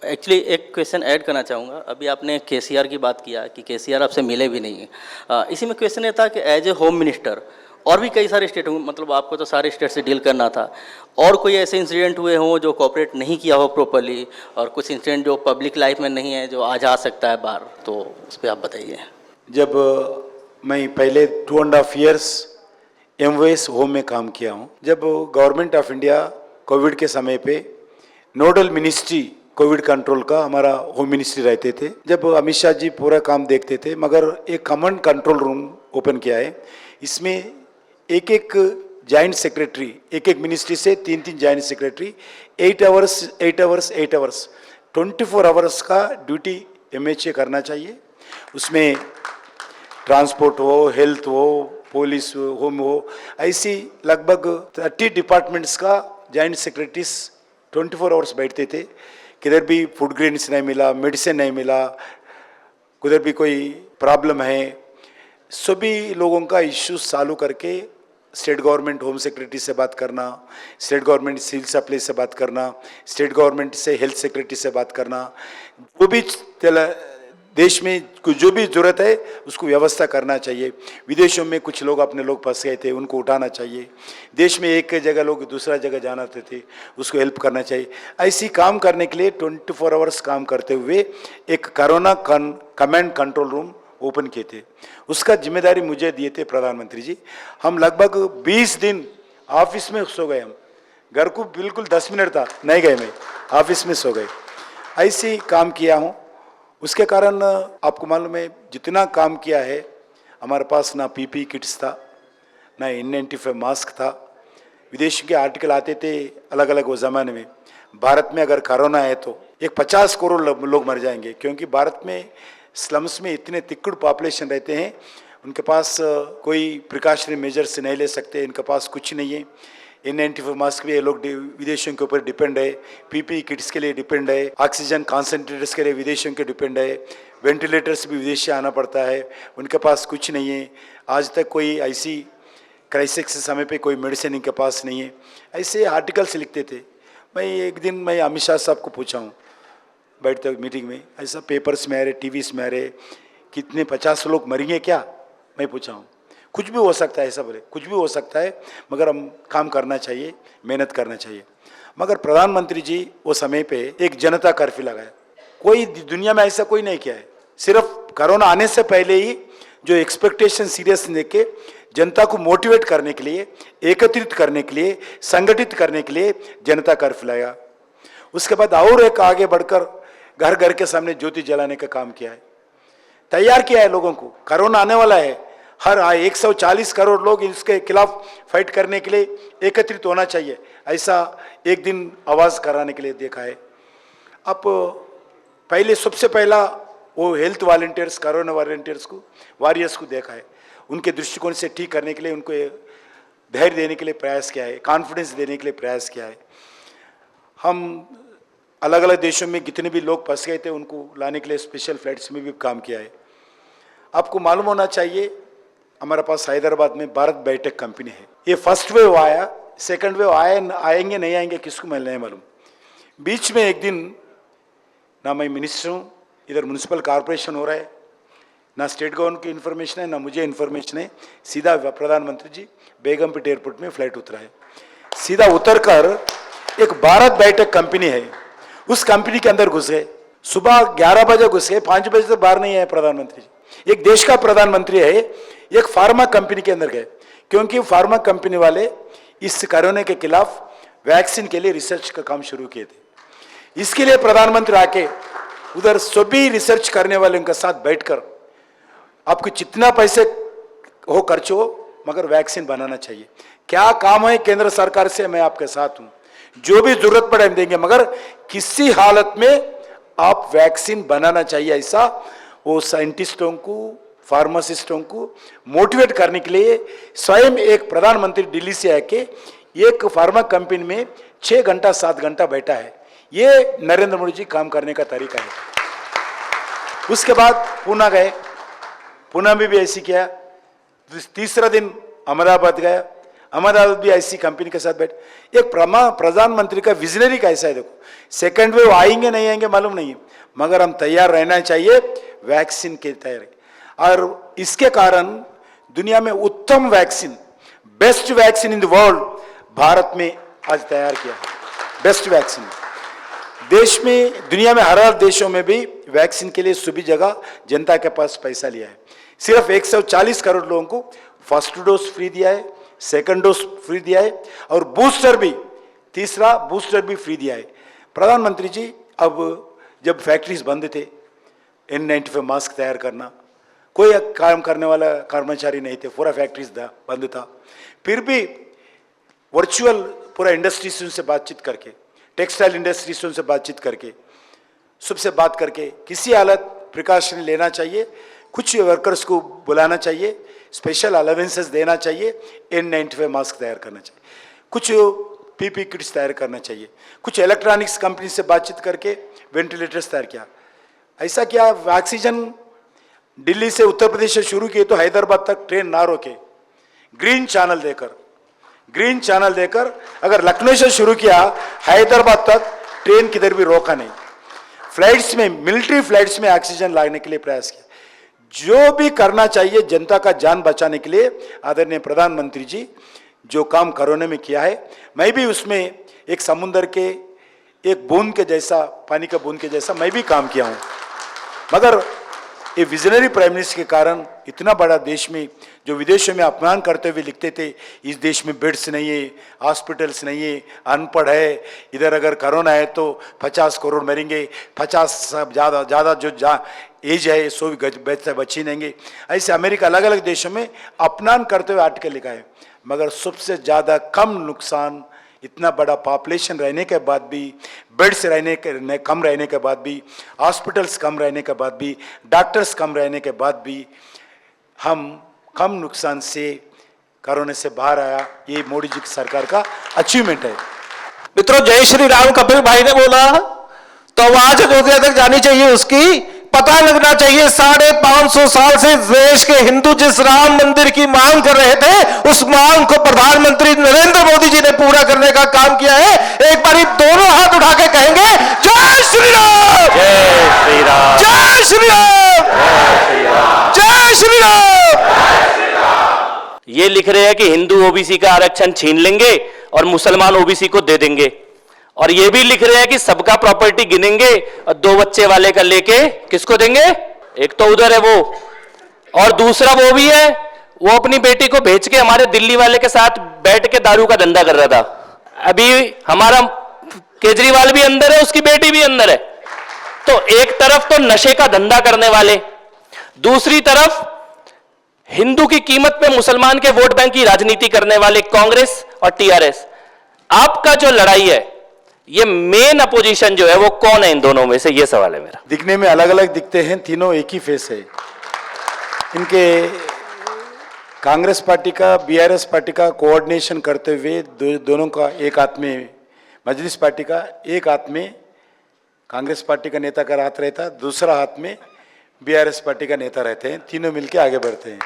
Actually एक question add करना चाहूँगा। अभी आपने केसीआर की बात किया कि केसीआर आपसे मिले भी नहीं है। इसी में क्वेश्चन ये था कि एज ए होम मिनिस्टर, और भी कई सारे स्टेट हों, मतलब आपको तो सारे स्टेट से डील करना था, और कोई ऐसे इंसिडेंट हुए हों जो कोऑपरेट नहीं किया हो प्रॉपर्ली, और कुछ इंसिडेंट जो पब्लिक लाइफ में नहीं है जो आज आ सकता है बाहर, तो उस पर आप बताइए। जब मैं पहले 2.5 years MOS होम में काम किया हूँ, जब गवर्नमेंट ऑफ इंडिया कोविड के समय पे नोडल मिनिस्ट्री कोविड कंट्रोल का हमारा होम मिनिस्ट्री रहते थे, जब अमित शाह जी पूरा काम देखते थे, मगर एक कमांड कंट्रोल रूम ओपन किया है। इसमें एक एक जॉइंट सेक्रेटरी, एक एक मिनिस्ट्री से 3-3 जॉइंट सेक्रेटरी, 8 आवर्स 24 आवर्स का ड्यूटी MHA करना चाहिए। उसमें ट्रांसपोर्ट हो, हेल्थ हो, पुलिस हो, होम हो, ऐसी लगभग 30 डिपार्टमेंट्स का जॉइंट सेक्रेटरीज 24 आवर्स बैठते थे। किधर भी फूड ग्रेन्स नहीं मिला, मेडिसिन नहीं मिला, किधर भी कोई प्रॉब्लम है, सभी लोगों का इश्यूज सॉल्व करके स्टेट गवर्नमेंट होम सेक्रेटरी से बात करना, स्टेट गवर्नमेंट सिविल सप्लाई से बात करना, स्टेट गवर्नमेंट से हेल्थ सेक्रेटरी से बात करना, वो भी देश में जो भी जरूरत है उसको व्यवस्था करना चाहिए। विदेशों में कुछ लोग अपने लोग फंस गए थे, उनको उठाना चाहिए। देश में एक जगह लोग दूसरा जगह जाना थे, उसको हेल्प करना चाहिए। ऐसी काम करने के लिए 24 आवर्स काम करते हुए एक corona command control room open किए थे। उसका जिम्मेदारी मुझे दिए थे प्रधानमंत्री जी। हम लगभग 20 दिन ऑफिस में सो गए हम, घर को बिल्कुल 10 मिनट था, नहीं गए, मैं ऑफिस में सो गए। ऐसे ही काम किया हूँ। उसके कारण आपको मालूम है जितना काम किया है, हमारे पास ना पीपी किट्स था, ना N95 मास्क था। विदेश के आर्टिकल आते थे अलग अलग वो ज़माने में, भारत में अगर कोरोना है तो 50 करोड़ लोग मर जाएंगे, क्योंकि भारत में स्लम्स में इतने तिक्कड़ पॉपुलेशन रहते हैं, उनके पास कोई प्रिकॉशनरी मेजर्स नहीं ले सकते, इनके पास कुछ नहीं है। N95 मास्क भी ये लोग विदेशों के ऊपर डिपेंड है, पीपी किट्स के लिए डिपेंड है, ऑक्सीजन कॉन्सेंट्रेटर्स के लिए विदेशों के डिपेंड है, वेंटिलेटर्स भी विदेश से आना पड़ता है, उनके पास कुछ नहीं है। आज तक कोई ऐसी क्राइसिस के समय पे कोई मेडिसिन इनके पास नहीं है। ऐसे आर्टिकल्स लिखते थे। एक दिन मैं अमित शाह साहब को पूछा हूँ बैठते मीटिंग में, ऐसा पेपर्स में आ रहे, टीवीज में आ रहे, कितने 50 लोग मरेंगे क्या, मैं पूछा हूँ। कुछ भी हो सकता है, ऐसा बोले, कुछ भी हो सकता है, मगर हम काम करना चाहिए, मेहनत करना चाहिए। मगर प्रधानमंत्री जी वो समय पे एक जनता कर्फ्यू लगाया, कोई दुनिया में ऐसा कोई नहीं किया है। सिर्फ कोरोना आने से पहले ही जो एक्सपेक्टेशन सीरियस लेके जनता को मोटिवेट करने के लिए, एकत्रित करने के लिए, संगठित करने के लिए जनता कर्फ्यू लगाया। उसके बाद और एक आगे बढ़कर घर घर के सामने ज्योति जलाने का काम किया है, तैयार किया है लोगों को। कोरोना आने वाला है, हर 140 करोड़ लोग इसके खिलाफ फाइट करने के लिए एकत्रित होना चाहिए, ऐसा एक दिन आवाज कराने के लिए देखा है। अब पहले सबसे पहला वो हेल्थ वॉलंटियर्स, कोरोना वॉरियर्स को देखा है, उनके दृष्टिकोण से ठीक करने के लिए उनको धैर्य देने के लिए प्रयास किया है, कॉन्फिडेंस देने के लिए प्रयास किया है। हम अलग अलग देशों में जितने भी लोग फंस गए थे उनको लाने के लिए स्पेशल फ्लाइट्स में भी काम किया है। आपको मालूम होना चाहिए हमारे पास हैदराबाद में भारत बायोटेक कंपनी है। ये फर्स्ट वेव आया, सेकंड वेव आएंगे नहीं आएंगे किसको मैं नहीं मालूम। बीच में एक दिन ना मैं मिनिस्टर हूँ, इधर म्यूनसिपल कॉरपोरेशन हो रहा है, ना स्टेट गवर्नमेंट की इन्फॉर्मेशन है, ना मुझे इन्फॉर्मेशन है। सीधा प्रधानमंत्री जी बेगमपेट एयरपोर्ट में फ्लाइट उतरा है। सीधा उतरकर एक भारत बायोटेक कंपनी है, उस कंपनी के अंदर घुस गए। सुबह 11 बजे घुस गए, 5 बजे तक बाहर नहीं आए प्रधानमंत्री जी। एक देश का प्रधानमंत्री है, एक फार्मा कंपनी के अंदर गए, क्योंकि फार्मा कंपनी वाले इस कोरोना के खिलाफ वैक्सीन के लिए रिसर्च का काम शुरू किए थे। इसके लिए प्रधानमंत्री आके उधर सभी रिसर्च करने वाले उनके साथ बैठकर आपको जितना पैसे हो खर्च हो, मगर वैक्सीन बनाना चाहिए। क्या काम है केंद्र सरकार से, मैं आपके साथ हूं, जो भी जरूरत पड़े हम देंगे, मगर किसी हालत में आप वैक्सीन बनाना चाहिए। ऐसा वो साइंटिस्टों को, फार्मासिस्टों को मोटिवेट करने के लिए स्वयं एक प्रधानमंत्री दिल्ली से आके एक फार्मा कंपनी में 6 घंटा 7 घंटा बैठा है। ये नरेंद्र मोदी जी काम करने का तरीका है। उसके बाद पुणे गए, पुणे में भी ऐसी किया। तीसरा दिन अहमदाबाद गया, अहमदाबाद भी ऐसी कंपनी के साथ बैठ। एक प्रधानमंत्री का विजनरी कैसा है देखो, सेकंड वेव आएंगे नहीं आएंगे मालूम नहीं, मगर हम तैयार रहना चाहिए वैक्सीन के तैयारी। और इसके कारण दुनिया में उत्तम vaccine, best vaccine in the world Bharat में आज तैयार किया है। बेस्ट वैक्सीन देश में, दुनिया में हर देशों में भी वैक्सीन के लिए सभी जगह जनता के पास पैसा लिया है। सिर्फ 140 करोड़ लोगों को फर्स्ट डोज फ्री दिया है, सेकंड डोज फ्री दिया है, और बूस्टर भी, तीसरा बूस्टर भी फ्री दिया है। प्रधानमंत्री जी अब जब फैक्ट्रीज बंद थे, N95 मास्क तैयार करना, कोई काम करने वाला कर्मचारी नहीं थे, पूरा फैक्ट्रीज बंद था, फिर भी वर्चुअल पूरा इंडस्ट्रीज से बातचीत करके, टेक्सटाइल इंडस्ट्रीज से बातचीत करके, सबसे बात करके किसी हालत प्रिकॉशन लेना चाहिए, कुछ वर्कर्स को बुलाना चाहिए, स्पेशल अलावेंसेस देना चाहिए, N95 मास्क तैयार करना चाहिए, कुछ पीपी किट्स तैयार करना चाहिए, कुछ इलेक्ट्रॉनिक्स कंपनी से बातचीत करके वेंटिलेटर्स तैयार किया। ऐसा किया, ऑक्सीजन दिल्ली से उत्तर प्रदेश से शुरू किए तो हैदराबाद तक ट्रेन ना रोके, ग्रीन चैनल देकर अगर लखनऊ से शुरू किया हैदराबाद तक ट्रेन किधर भी रोका नहीं। फ्लाइट्स में, मिलिट्री फ्लाइट्स में ऑक्सीजन लाने के लिए प्रयास किया। जो भी करना चाहिए जनता का जान बचाने के लिए आदरणीय प्रधानमंत्री जी जो काम कोरोना में किया है, मैं भी उसमें एक समुद्र के एक बूंद के जैसा, पानी का बूंद के जैसा मैं भी काम किया हूं। मगर ये विजनरी प्राइम मिनिस्टर के कारण इतना बड़ा देश में जो विदेशों में अपमान करते हुए लिखते थे इस देश में बेड्स नहीं है, हॉस्पिटल्स नहीं है, अनपढ़ है, इधर अगर कोरोना है तो 50 करोड़ मरेंगे, 50 ज़्यादा जो एज है 100 गज से बची नहीं। ऐसे अमेरिका अलग अलग देशों में अपमान करते हुए आर्टिकल लिखा है। मगर सबसे ज़्यादा कम नुकसान, इतना बड़ा पॉपुलेशन रहने के बाद भी, बेड्स कम रहने के बाद भी, हॉस्पिटल्स कम रहने के बाद भी, डॉक्टर्स कम रहने के बाद भी हम कम नुकसान से कोरोना से बाहर आया, ये मोदी जी की सरकार का अचीवमेंट है। मित्रों, जय श्री राम कपिल भाई ने बोला तो आवाज अयोध्या तक जानी चाहिए, उसकी पता लगना चाहिए। 550 साल से देश के हिंदू जिस राम मंदिर की मांग कर रहे थे, उस मांग को प्रधानमंत्री नरेंद्र मोदी जी ने पूरा करने का काम किया है। एक बार दोनों हाथ उठा के कहेंगे जय श्री राम, जय श्री राम, जय श्री राम, जय श्री राम। ये लिख रहे हैं कि हिंदू ओबीसी का आरक्षण छीन लेंगे और मुसलमान ओबीसी को दे देंगे, और ये भी लिख रहे हैं कि सबका प्रॉपर्टी गिनेंगे और 2 बच्चे वाले का लेके किसको देंगे। एक तो उधर है वो, और दूसरा वो भी है, वो अपनी बेटी को भेज के हमारे दिल्ली वाले के साथ बैठ के दारू का धंधा कर रहा था। अभी हमारा केजरीवाल भी अंदर है, उसकी बेटी भी अंदर है। तो एक तरफ तो नशे का धंधा करने वाले, दूसरी तरफ हिंदू की कीमत पे मुसलमान के वोट बैंक की राजनीति करने वाले कांग्रेस और टीआरएस। आपका जो लड़ाई है, ये मेन अपोजिशन जो है वो कौन है इन दोनों में से, ये सवाल है मेरा। दिखने में अलग अलग दिखते हैं, तीनों एक ही फेस है इनके। कांग्रेस पार्टी का बीआरएस पार्टी का कोऑर्डिनेशन करते हुए दोनों का एक हाथ में मजलिस पार्टी का, एक हाथ में कांग्रेस पार्टी का नेता का हाथ रहता है, दूसरा हाथ में बीआरएस पार्टी का नेता रहते हैं। तीनों मिलकर आगे बढ़ते हैं,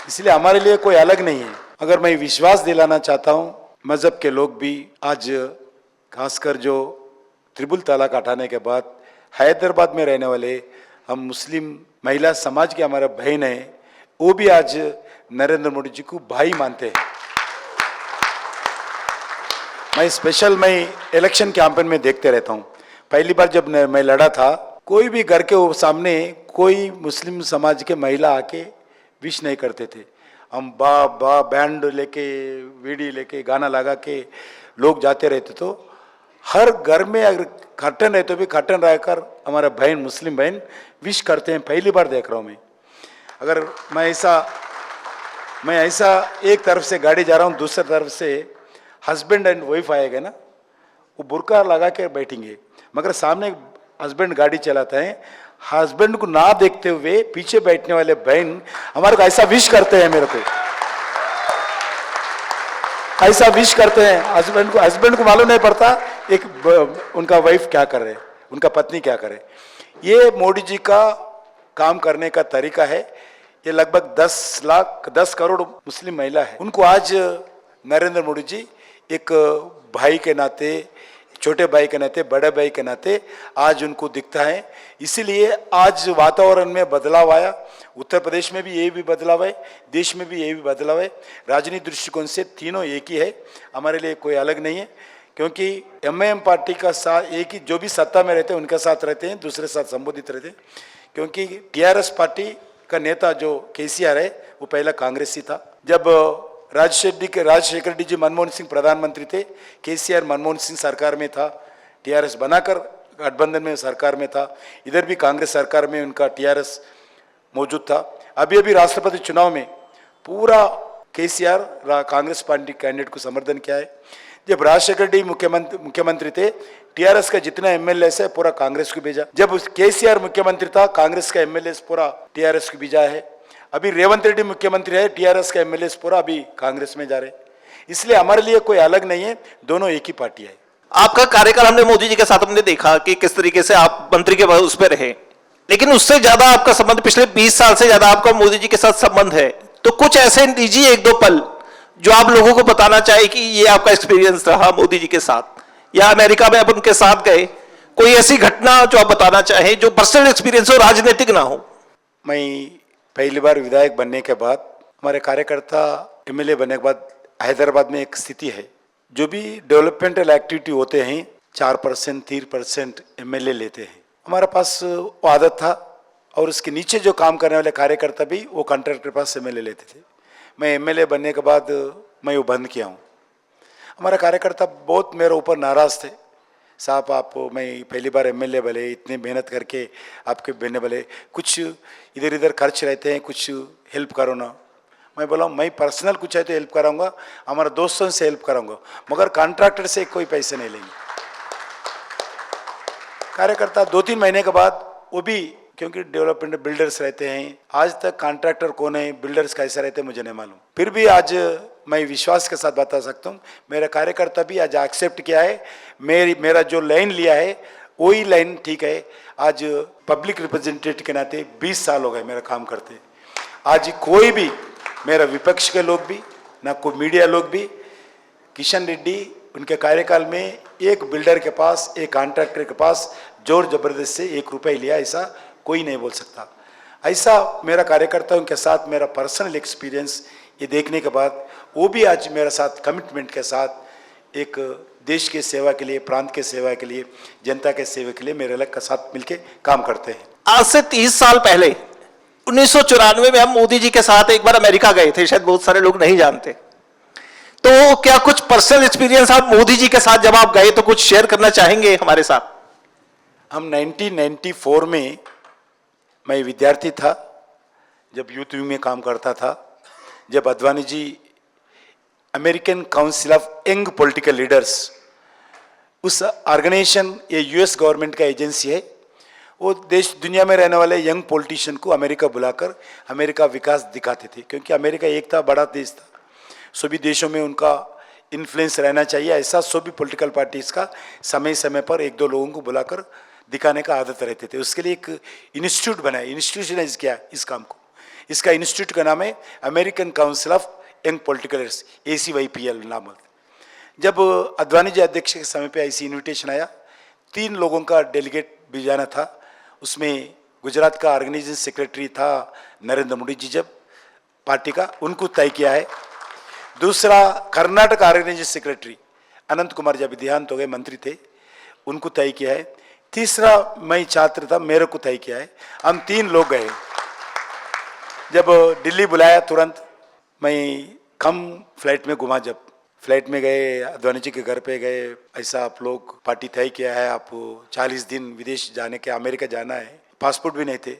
इसलिए हमारे लिए कोई अलग नहीं है। अगर मैं विश्वास दिलाना चाहता हूँ, मजहब के लोग भी आज खासकर जो त्रिपुल तलाक हटाने के बाद हैदराबाद में रहने वाले हम मुस्लिम महिला समाज के हमारे बहन हैं, वो भी आज नरेंद्र मोदी जी को भाई मानते हैं। मैं इलेक्शन कैंपेन में देखते रहता हूँ। पहली बार जब मैं लड़ा था, कोई भी घर के सामने कोई मुस्लिम समाज के महिला आके विश नहीं करते थे। हम बा बैंड लेके, वीडी लेके, गाना लगा के लोग जाते रहते। तो हर घर में अगर कर्टन है तो भी कर्टन रहकर हमारा बहन, मुस्लिम बहन विश करते हैं। पहली बार देख रहा हूँ मैं। अगर मैं ऐसा एक तरफ से गाड़ी जा रहा हूँ, दूसरी तरफ से हस्बैंड एंड वाइफ आएगा ना, वो बुर्का लगा के बैठेंगे, मगर सामने हस्बैंड गाड़ी चलाता है, हस्बैंड को ना देखते हुए पीछे बैठने वाले बहन हमारे को ऐसा विश करते हैं, मेरे को ऐसा विश करते हैं। हस्बैंड को मालूम नहीं पड़ता एक उनका वाइफ क्या कर रहे, उनका पत्नी क्या करे। ये मोदी जी का काम करने का तरीका है। ये लगभग 10 करोड़ मुस्लिम महिला है, उनको आज नरेंद्र मोदी जी एक भाई के नाते, छोटे भाई के नाते, बड़े भाई के नाते आज उनको दिखता है। इसीलिए आज वातावरण में बदलाव आया। उत्तर प्रदेश में भी ये भी बदलाव है, देश में भी ये भी बदलाव है। राजनीतिक दृष्टिकोण से तीनों एक ही है, हमारे लिए कोई अलग नहीं है। क्योंकि एमआईएम पार्टी का साथ एक ही, जो भी सत्ता में रहते हैं उनके साथ रहते हैं, दूसरे साथ संबोधित रहते हैं। क्योंकि टीआरएस पार्टी का नेता जो केसीआर है वो पहला कांग्रेसी था। जब राजशेखर रेड्डी जी मनमोहन सिंह प्रधानमंत्री थे, केसीआर मनमोहन सिंह सरकार में था, टीआरएस बनाकर गठबंधन में सरकार में था। इधर भी कांग्रेस सरकार में उनका टीआरएस मौजूद था। अभी राष्ट्रपति चुनाव में पूरा केसीआर कांग्रेस पार्टी कैंडिडेट को समर्थन किया है। जब राजशेखर रेड्डी मुख्यमंत्री थे, टीआरएस का जितना एमएलए है पूरा कांग्रेस को भेजा। जब केसीआर मुख्यमंत्री था, कांग्रेस का एमएलए पूरा टीआरएस को भेजा है। अभी रेवंत रेड्डी मुख्यमंत्री है, टीआरएस का एमएलए पूरा अभी कांग्रेस में जा रहे। इसलिए हमारे लिए कोई अलग नहीं है, दोनों एक ही पार्टी है। आपका कार्यकाल हमने मोदी जी के साथ हमने देखा कि किस तरीके से आप मंत्री के उस पर रहे, लेकिन उससे ज्यादा आपका संबंध, पिछले 20 साल से ज्यादा आपका मोदी जी के साथ संबंध है। तो कुछ ऐसे निजी 1-2 पल जो आप लोगों को बताना चाहे कि ये आपका एक्सपीरियंस रहा मोदी जी के साथ, या अमेरिका में आप उनके साथ गए, कोई ऐसी घटना जो आप बताना चाहें जो पर्सनल एक्सपीरियंस हो, राजनीतिक ना हो। मैं पहली बार विधायक बनने के बाद, हमारे कार्यकर्ता एमएलए बनने के बाद हैदराबाद में एक स्थिति है, जो भी डेवलपमेंटल एक्टिविटी होते हैं 4% 3% एमएलए लेते हैं। हमारे पास वो आदत था, और उसके नीचे जो काम करने वाले कार्यकर्ता भी वो कॉन्ट्रैक्टर के पास से मैं ले लेते थे। मैं एमएलए बनने के बाद मैं वो बंद किया हूँ। हमारा कार्यकर्ता बहुत मेरे ऊपर नाराज़ थे, साहब आप मैं पहली बार एमएलए बने, इतनी मेहनत करके आपके बनने वाले, कुछ इधर इधर खर्च रहते हैं, कुछ हेल्प करो ना। मैं बोला मैं पर्सनल कुछ है तो हेल्प कराऊंगा, हमारे दोस्तों से हेल्प कराऊंगा, मगर कॉन्ट्रैक्टर से कोई पैसे नहीं लेंगे। कार्यकर्ता 2-3 महीने के बाद वो भी, क्योंकि डेवलपमेंट बिल्डर्स रहते हैं, आज तक कॉन्ट्रैक्टर कौन है, बिल्डर्स कैसे रहते हैं मुझे नहीं मालूम। फिर भी आज मैं विश्वास के साथ बता सकता हूँ, मेरा कार्यकर्ता भी आज एक्सेप्ट किया है, मेरा जो लाइन लिया है वही लाइन ठीक है। आज पब्लिक रिप्रेजेंटेटिव के नाते 20 साल हो गए मेरा काम करते। आज कोई भी, मेरा विपक्ष के लोग भी, ना कोई मीडिया लोग भी, किशन रेड्डी उनके कार्यकाल में एक बिल्डर के पास, एक कॉन्ट्रैक्टर के पास जोर जबरदस्त से 1 रुपये लिया ऐसा कोई नहीं बोल सकता। ऐसा मेरा कार्यकर्ताओं के साथ मेरा पर्सनल एक्सपीरियंस ये देखने के बाद वो भी आज मेरे साथ कमिटमेंट के साथ एक देश के सेवा के लिए, प्रांत के सेवा के लिए, जनता के सेवा के लिए मेरे अलग के साथ मिलके काम करते हैं। आज से 30 साल पहले 1994 में हम मोदी जी के साथ एक बार अमेरिका गए थे, शायद बहुत सारे लोग नहीं जानते। तो क्या कुछ पर्सनल एक्सपीरियंस आप मोदी जी के साथ जब आप गए तो कुछ शेयर करना चाहेंगे हमारे साथ? हम 1994 में, मैं विद्यार्थी था जब यूथ विंग में काम करता था, जब Advani ji American council of young political leaders, उस ऑर्गेनाइजेशन, ये यूएस गवर्नमेंट का एजेंसी है, वो देश दुनिया में रहने वाले यंग पॉलिटिशियन को अमेरिका बुलाकर अमेरिका विकास दिखाते थे, क्योंकि अमेरिका एक था, बड़ा देश था, सभी देशों में उनका इन्फ्लुएंस रहना चाहिए, ऐसा सभी पॉलिटिकल पार्टीज़ का समय समय पर 1-2 लोगों को बुलाकर दिखाने का आदत रहते थे। उसके लिए एक इंस्टीट्यूट बनाया, इंस्टीट्यूशनाइज किया इस काम को। इसका इंस्टीट्यूट का नाम है American council of young political leaders, ACYPL नाम। जब अद्वानी जी अध्यक्ष के समय पे ऐसी इन्विटेशन आया, 3 लोगों का डेलीगेट भेजाना था। उसमें गुजरात का ऑर्गेनाइजिंग सेक्रेटरी था नरेंद्र मोदी जी, जब पार्टी का, उनको तय किया है। दूसरा कर्नाटक ऑर्गेनाइजिंग सेक्रेटरी अनंत कुमार, जब देहांत हो गए, मंत्री थे, उनको तय किया है। तीसरा मैं छात्र था, मेरे को तय किया है। हम 3 लोग गए। जब दिल्ली बुलाया तुरंत मैं कम फ्लाइट में घुमा, जब फ्लाइट में गए, अद्वानी जी के घर पे गए, ऐसा आप लोग पार्टी तय किया है, आप 40 दिन विदेश जाने के, अमेरिका जाना है। पासपोर्ट भी नहीं थे,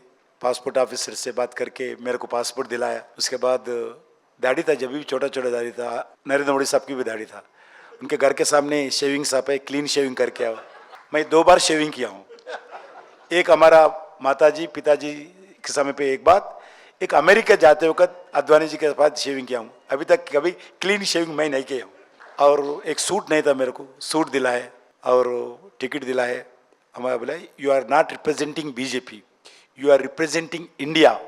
पासपोर्ट ऑफिसर से बात करके मेरे को पासपोर्ट दिलाया। उसके बाद दाढ़ी था, जब भी छोटा छोटा दाढ़ी था, नरेंद्र मोदी साहब की भी दाढ़ी था, उनके घर के सामने शेविंग साहब है, क्लीन शेविंग करके आओ। मैं 2 बार शेविंग किया हूँ, एक हमारा माताजी पिताजी के समय पे एक बात, एक अमेरिका जाते वक्त अद्वानी जी के पास शेविंग किया हूँ। अभी तक कभी क्लीन शेविंग मैं नहीं किया हूँ। और एक सूट नहीं था, मेरे को सूट दिलाए और टिकट दिलाए। हमारा बोला you are not representing BJP, you are representing India.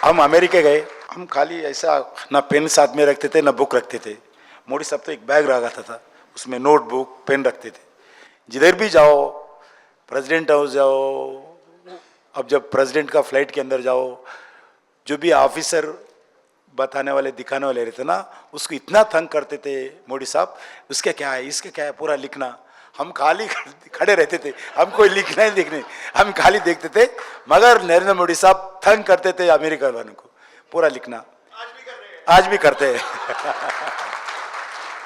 हम अमेरिका गए, हम खाली ऐसा ना पेन साथ में रखते थे ना बुक रखते थे। मोदी साहब तो एक बैग रखा था, उसमें नोटबुक पेन रखते थे। जिधर भी जाओ, प्रेसिडेंट हाउस जाओ, अब जब प्रेसिडेंट का फ्लाइट के अंदर जाओ, जो भी ऑफिसर बताने वाले दिखाने वाले रहते ना, उसको इतना तंग करते थे मोदी साहब, उसके क्या है, इसके क्या है, पूरा लिखना। हम खाली खड़े रहते थे, हम कोई लिखना ही देखने, हम खाली देखते थे। मगर नरेंद्र मोदी साहब तंग करते थे अमेरिका वालों को, पूरा लिखना। आज भी करते हैं।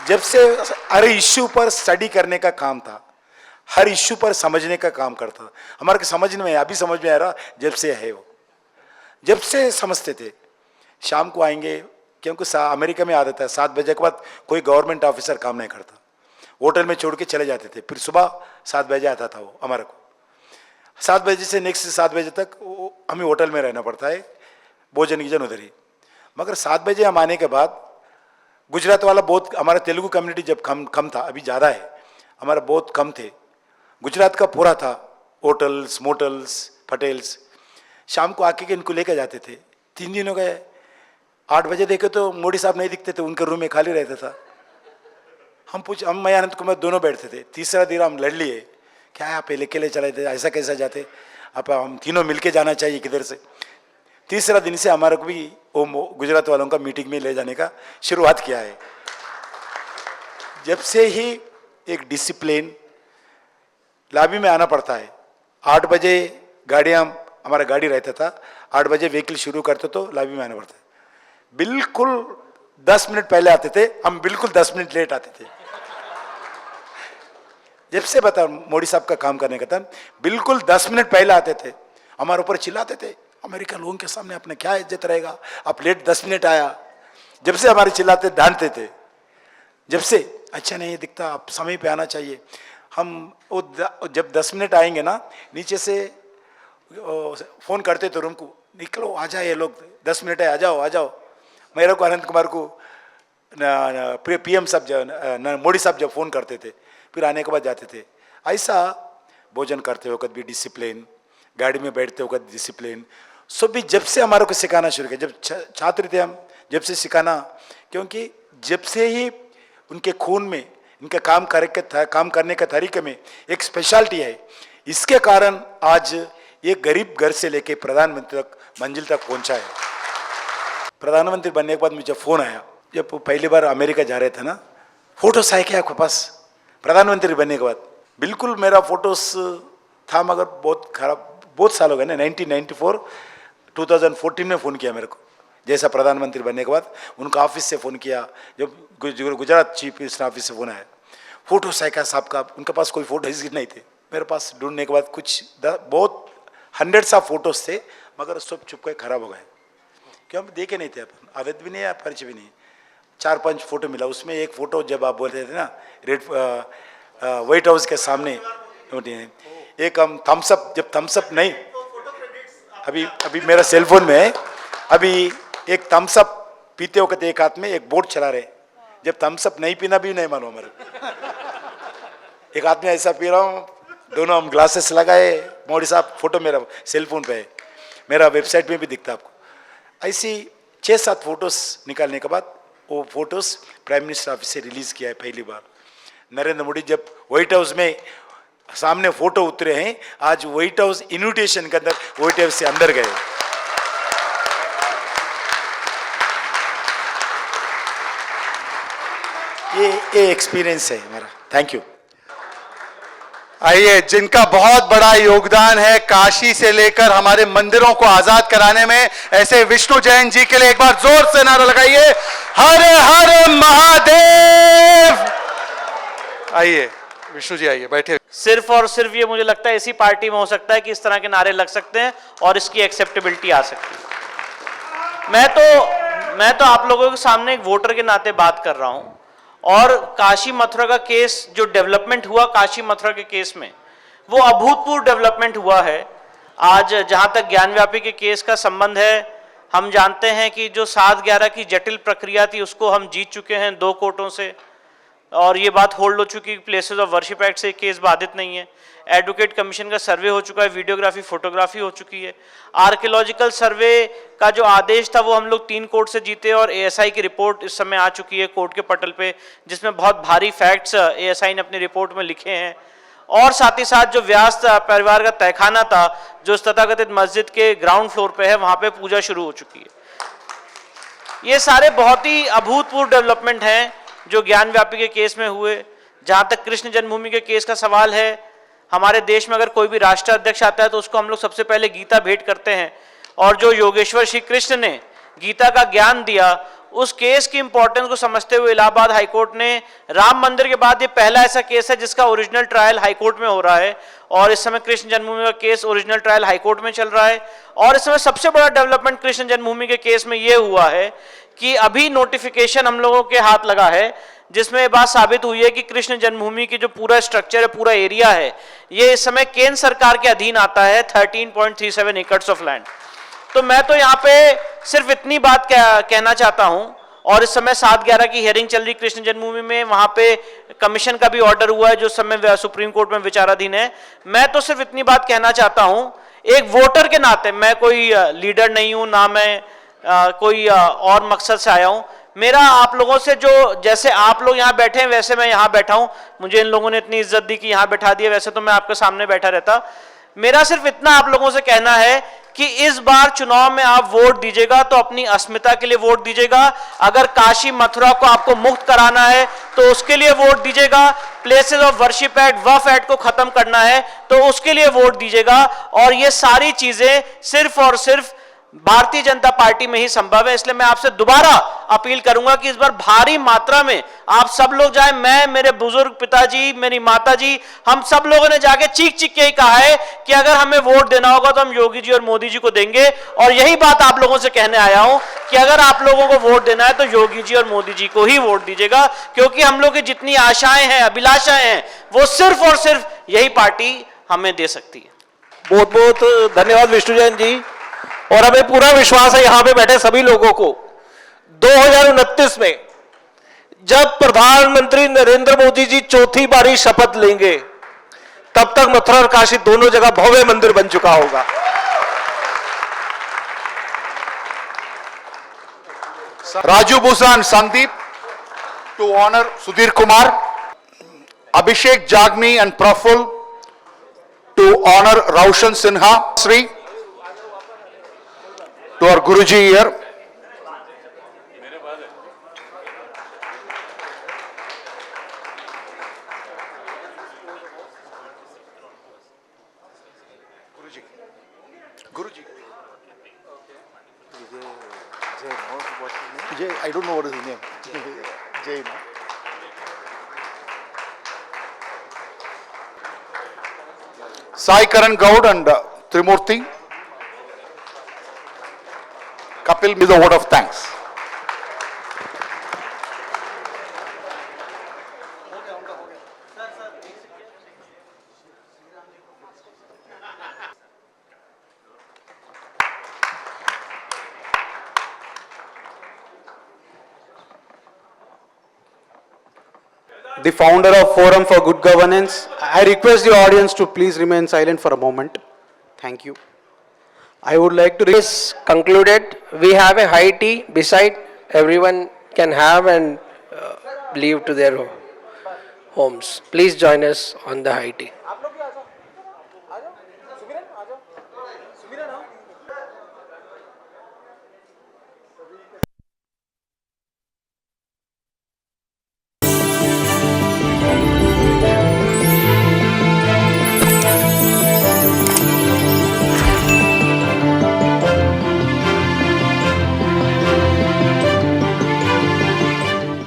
जब से हर इश्यू पर स्टडी करने का काम था, हर इश्यू पर समझने का काम करता था। हमारे को समझ में, अभी समझ में आ रहा, जब से है वो, जब से समझते थे। शाम को आएंगे, क्योंकि अमेरिका में आदत है 7 बजे के बाद कोई गवर्नमेंट ऑफिसर काम नहीं करता, होटल में छोड़ के चले जाते थे। फिर सुबह 7 बजे आता था वो हमारे को। 7 बजे से नेक्स्ट 7 बजे तक हमें होटल में रहना पड़ता है, भोजन गिजन उधर ही। मगर 7 बजे हम आने के बाद गुजरात वाला बहुत, हमारा तेलुगु कम्युनिटी जब कम था, अभी ज़्यादा है, हमारा बहुत कम थे। गुजरात का पूरा था, होटल्स मोटल्स पटेल्स। शाम को आके के इनको लेकर जाते थे। 3 दिन हो गए, 8 बजे देखे तो मोदी साहब नहीं दिखते थे, उनके रूम में खाली रहता था। हम मैं अनंत कुमार दोनों बैठते थे। तीसरा दिन हम लड़ लिए, क्या है आप अकेले चले थे, ऐसा कैसा जाते, आप हम तीनों मिलके जाना चाहिए किधर से। तीसरा दिन से हमारे को भी वो गुजरात वालों का मीटिंग में ले जाने का शुरुआत किया है। जब से ही एक डिसिप्लिन, लॉबी में आना पड़ता है। 8 बजे गाड़ियाँ हमारा गाड़ी रहता था, 8 बजे व्हीकल शुरू करते तो लॉबी में आना पड़ता, बिल्कुल 10 मिनट पहले आते थे हम, बिल्कुल 10 मिनट लेट आते थे। जब से बता मोदी साहब का काम करने का था, बिल्कुल 10 मिनट पहले आते थे, हमारे ऊपर चिल्लाते थे, अमेरिका लोगों के सामने अपने क्या इज्जत रहेगा, आप लेट 10 मिनट आया। जब से हमारे चिल्लाते डांटते थे, जब से अच्छा नहीं दिखता, आप समय पे आना चाहिए। हम जब 10 मिनट आएंगे ना, नीचे से फोन करते थे रूम को, निकलो आ जाए ये लोग, 10 मिनट है, आ जाओ आ जाओ। मेरे को अनंत कुमार को PM साहब मोदी साहब जब फोन करते थे, फिर आने के बाद जाते थे। ऐसा भोजन करते वक्त भी डिसिप्लिन, गाड़ी में बैठते वक्त डिसिप्लिन, सब भी जब से हमारे को सिखाना शुरू किया, जब छात्र थे हम, जब से सिखाना, क्योंकि जब से ही उनके खून में, इनके काम करने के तरीके में एक स्पेशलिटी है। इसके कारण आज ये गरीब घर से लेके प्रधानमंत्री तक मंजिल तक पहुंचा है। प्रधानमंत्री बनने के बाद मुझे फोन आया, जब पहली बार अमेरिका जा रहे थे ना, फोटोस आए क्या आपके पास प्रधानमंत्री बनने के बाद? बिल्कुल मेरा फोटोस था, मगर बहुत खराब, बहुत साल हो गए ना, 1994 2014 में फ़ोन किया मेरे को, जैसा प्रधानमंत्री बनने के बाद उनका ऑफिस से फ़ोन किया, जब गुजरात चीफ मिनिस्टर ऑफिस से फ़ोन आया, फोटो साइका साहब का, उनके पास कोई फोटो ही नहीं थे। मेरे पास ढूंढने के बाद कुछ बहुत हंड्रेड्स ऑफ फोटोज थे, मगर सब चुप के खराब हो गए, क्यों? हम देखे नहीं थे, अपन अवैध भी नहीं है, परिचय भी नहीं। 4-5 फोटो मिला, उसमें एक फोटो जब आप बोलते थे ना, व्हाइट हाउस के सामने, एक हम थम्सअप, जब थम्सअप नहीं, अभी मेरा सेलफोन में है, अभी एक थम्सअप पीते वक्त एक हाथ में एक बोट चला रहे, जब थम्सअप नहीं पीना भी नहीं मानो हमारे, एक हाथ में ऐसा पी रहा हूँ, दोनों हम ग्लासेस लगाए। मोदी साहब फोटो मेरा सेलफोन पे है, मेरा वेबसाइट में भी दिखता आपको। ऐसी 6-7 फोटोस निकालने के बाद वो फोटोस प्राइम मिनिस्टर ऑफिस से रिलीज किया है पहली बार। नरेंद्र मोदी जब व्हाइट हाउस में सामने फोटो उतरे हैं, आज व्हाइट हाउस इन्विटेशन के अंदर व्हाइट हाउस से अंदर गए। ये एक्सपीरियंस है हमारा। Thank you. आइए, जिनका बहुत बड़ा योगदान है काशी से लेकर हमारे मंदिरों को आजाद कराने में, ऐसे विष्णु जैन जी के लिए एक बार जोर से नारा लगाइए, हर हर महादेव। आइए विष्णु जी, आइए बैठे। सिर्फ और सिर्फ ये मुझे लगता है इसी पार्टी में हो सकता है कि इस तरह के नारे लग सकते हैं और इसकी एक्सेप्टेबिलिटी आ सकती है। मैं तो आप लोगों के सामने एक वोटर के नाते बात कर रहा हूं, और काशी मथुरा का केस, जो डेवलपमेंट हुआ काशी मथुरा के केस में, वो अभूतपूर्व डेवलपमेंट हुआ है। आज जहां तक ज्ञानव्यापी के केस का संबंध है, हम जानते हैं कि जो 7/11 की जटिल प्रक्रिया थी उसको हम जीत चुके हैं 2 कोर्टों से, और ये बात होल्ड हो चुकी है, प्लेसेस ऑफ वर्शिप एक्ट से केस बाधित नहीं है। एडवोकेट कमीशन का सर्वे हो चुका है, वीडियोग्राफी फोटोग्राफी हो चुकी है। आर्कियोलॉजिकल सर्वे का जो आदेश था वो हम लोग 3 कोर्ट से जीते, और ASI की रिपोर्ट इस समय आ चुकी है कोर्ट के पटल पे, जिसमें बहुत भारी फैक्ट्स ASI ने अपनी रिपोर्ट में लिखे हैं। और साथ ही साथ जो व्यास परिवार का तहखाना था, जो तथाकथित मस्जिद के ग्राउंड फ्लोर पे है, वहां पे पूजा शुरू हो चुकी है। ये सारे बहुत ही अभूतपूर्व डेवलपमेंट हैं जो ज्ञानव्यापी के केस में हुए। जहां तक कृष्ण जन्मभूमि के केस का सवाल है, हमारे देश में अगर कोई भी राष्ट्र अध्यक्ष आता है तो उसको हम लोग सबसे पहले गीता भेंट करते हैं, और जो योगेश्वर श्री कृष्ण ने गीता का ज्ञान दिया, उस केस की इंपॉर्टेंस को समझते हुए इलाहाबाद हाईकोर्ट ने, राम मंदिर के बाद ये पहला ऐसा केस है जिसका ओरिजिनल ट्रायल हाईकोर्ट में हो रहा है, और इस समय कृष्ण जन्मभूमि का केस ओरिजिनल ट्रायल हाईकोर्ट में चल रहा है। और इस समय सबसे बड़ा डेवलपमेंट कृष्ण जन्मभूमि के केस में यह हुआ है कि अभी नोटिफिकेशन हम लोगों के हाथ लगा है, जिसमें बात साबित हुई है कि कृष्ण जन्मभूमि की जो पूरा स्ट्रक्चर है, पूरा एरिया है, ये इस समय केंद्र सरकार के अधीन आता है, 13.37 एकड़्स ऑफ लैंड। तो मैं तो यहाँ पे सिर्फ इतनी बात कहना चाहता हूं, और इस समय 7/11 की हियरिंग चल रही कृष्ण जन्मभूमि में, वहां पे कमीशन का भी ऑर्डर हुआ है जो समय सुप्रीम कोर्ट में विचाराधीन है। मैं तो सिर्फ इतनी बात कहना चाहता हूं, एक वोटर के नाते, मैं कोई लीडर नहीं हूं, ना मैं कोई और मकसद से आया हूं। मेरा आप लोगों से, जो जैसे आप लोग यहाँ बैठे हैं वैसे मैं यहाँ बैठा हूं, मुझे इन लोगों ने इतनी इज्जत दी कि यहाँ बैठा दिया, वैसे तो मैं आपके सामने बैठा रहता। मेरा सिर्फ इतना आप लोगों से कहना है कि इस बार चुनाव में आप वोट दीजिएगा तो अपनी अस्मिता के लिए वोट दीजिएगा, अगर काशी मथुरा को आपको मुक्त कराना है तो उसके लिए वोट दीजिएगा, places of worship act Waqf act को खत्म करना है तो उसके लिए वोट दीजिएगा। और ये सारी चीजें सिर्फ और सिर्फ भारतीय जनता पार्टी में ही संभव है। इसलिए मैं आपसे दोबारा अपील करूंगा कि इस बार भारी मात्रा में आप सब लोग जाएं। मैं, मेरे बुजुर्ग पिताजी, मेरी माताजी, हम सब लोगों ने जाके चीख चीख के ही कहा है कि अगर हमें वोट देना होगा तो हम योगी जी और मोदी जी को देंगे। और यही बात आप लोगों से कहने आया हूं कि अगर आप लोगों को वोट देना है तो योगी जी और मोदी जी को ही वोट दीजिएगा, क्योंकि हम लोग की जितनी आशाएं हैं, अभिलाषाएं हैं, वो सिर्फ और सिर्फ यही पार्टी हमें दे सकती है। बहुत बहुत धन्यवाद विष्णु जैन जी। और हमें पूरा विश्वास है यहां पे बैठे सभी लोगों को 2029 में जब प्रधानमंत्री नरेंद्र मोदी जी चौथी बारी शपथ लेंगे तब तक मथुरा और काशी दोनों जगह भव्य मंदिर बन चुका होगा। Raju Bhusa and Sandeep to honor Sudhir Kumar, Abhishek Jagni and Praful to honor Raushan Sinha, Sri, to our Guruji here. Guruji. Jay, I don't know what is his name. Jay. No? Sai Karan Gaud and Trimurti. Kapil with a word of thanks. The founder of Forum for Good Governance, I request the audience to please remain silent for a moment. Thank you. I would like to is concluded. We have a high tea beside, everyone can have and leave to their homes. Please join us on the high tea.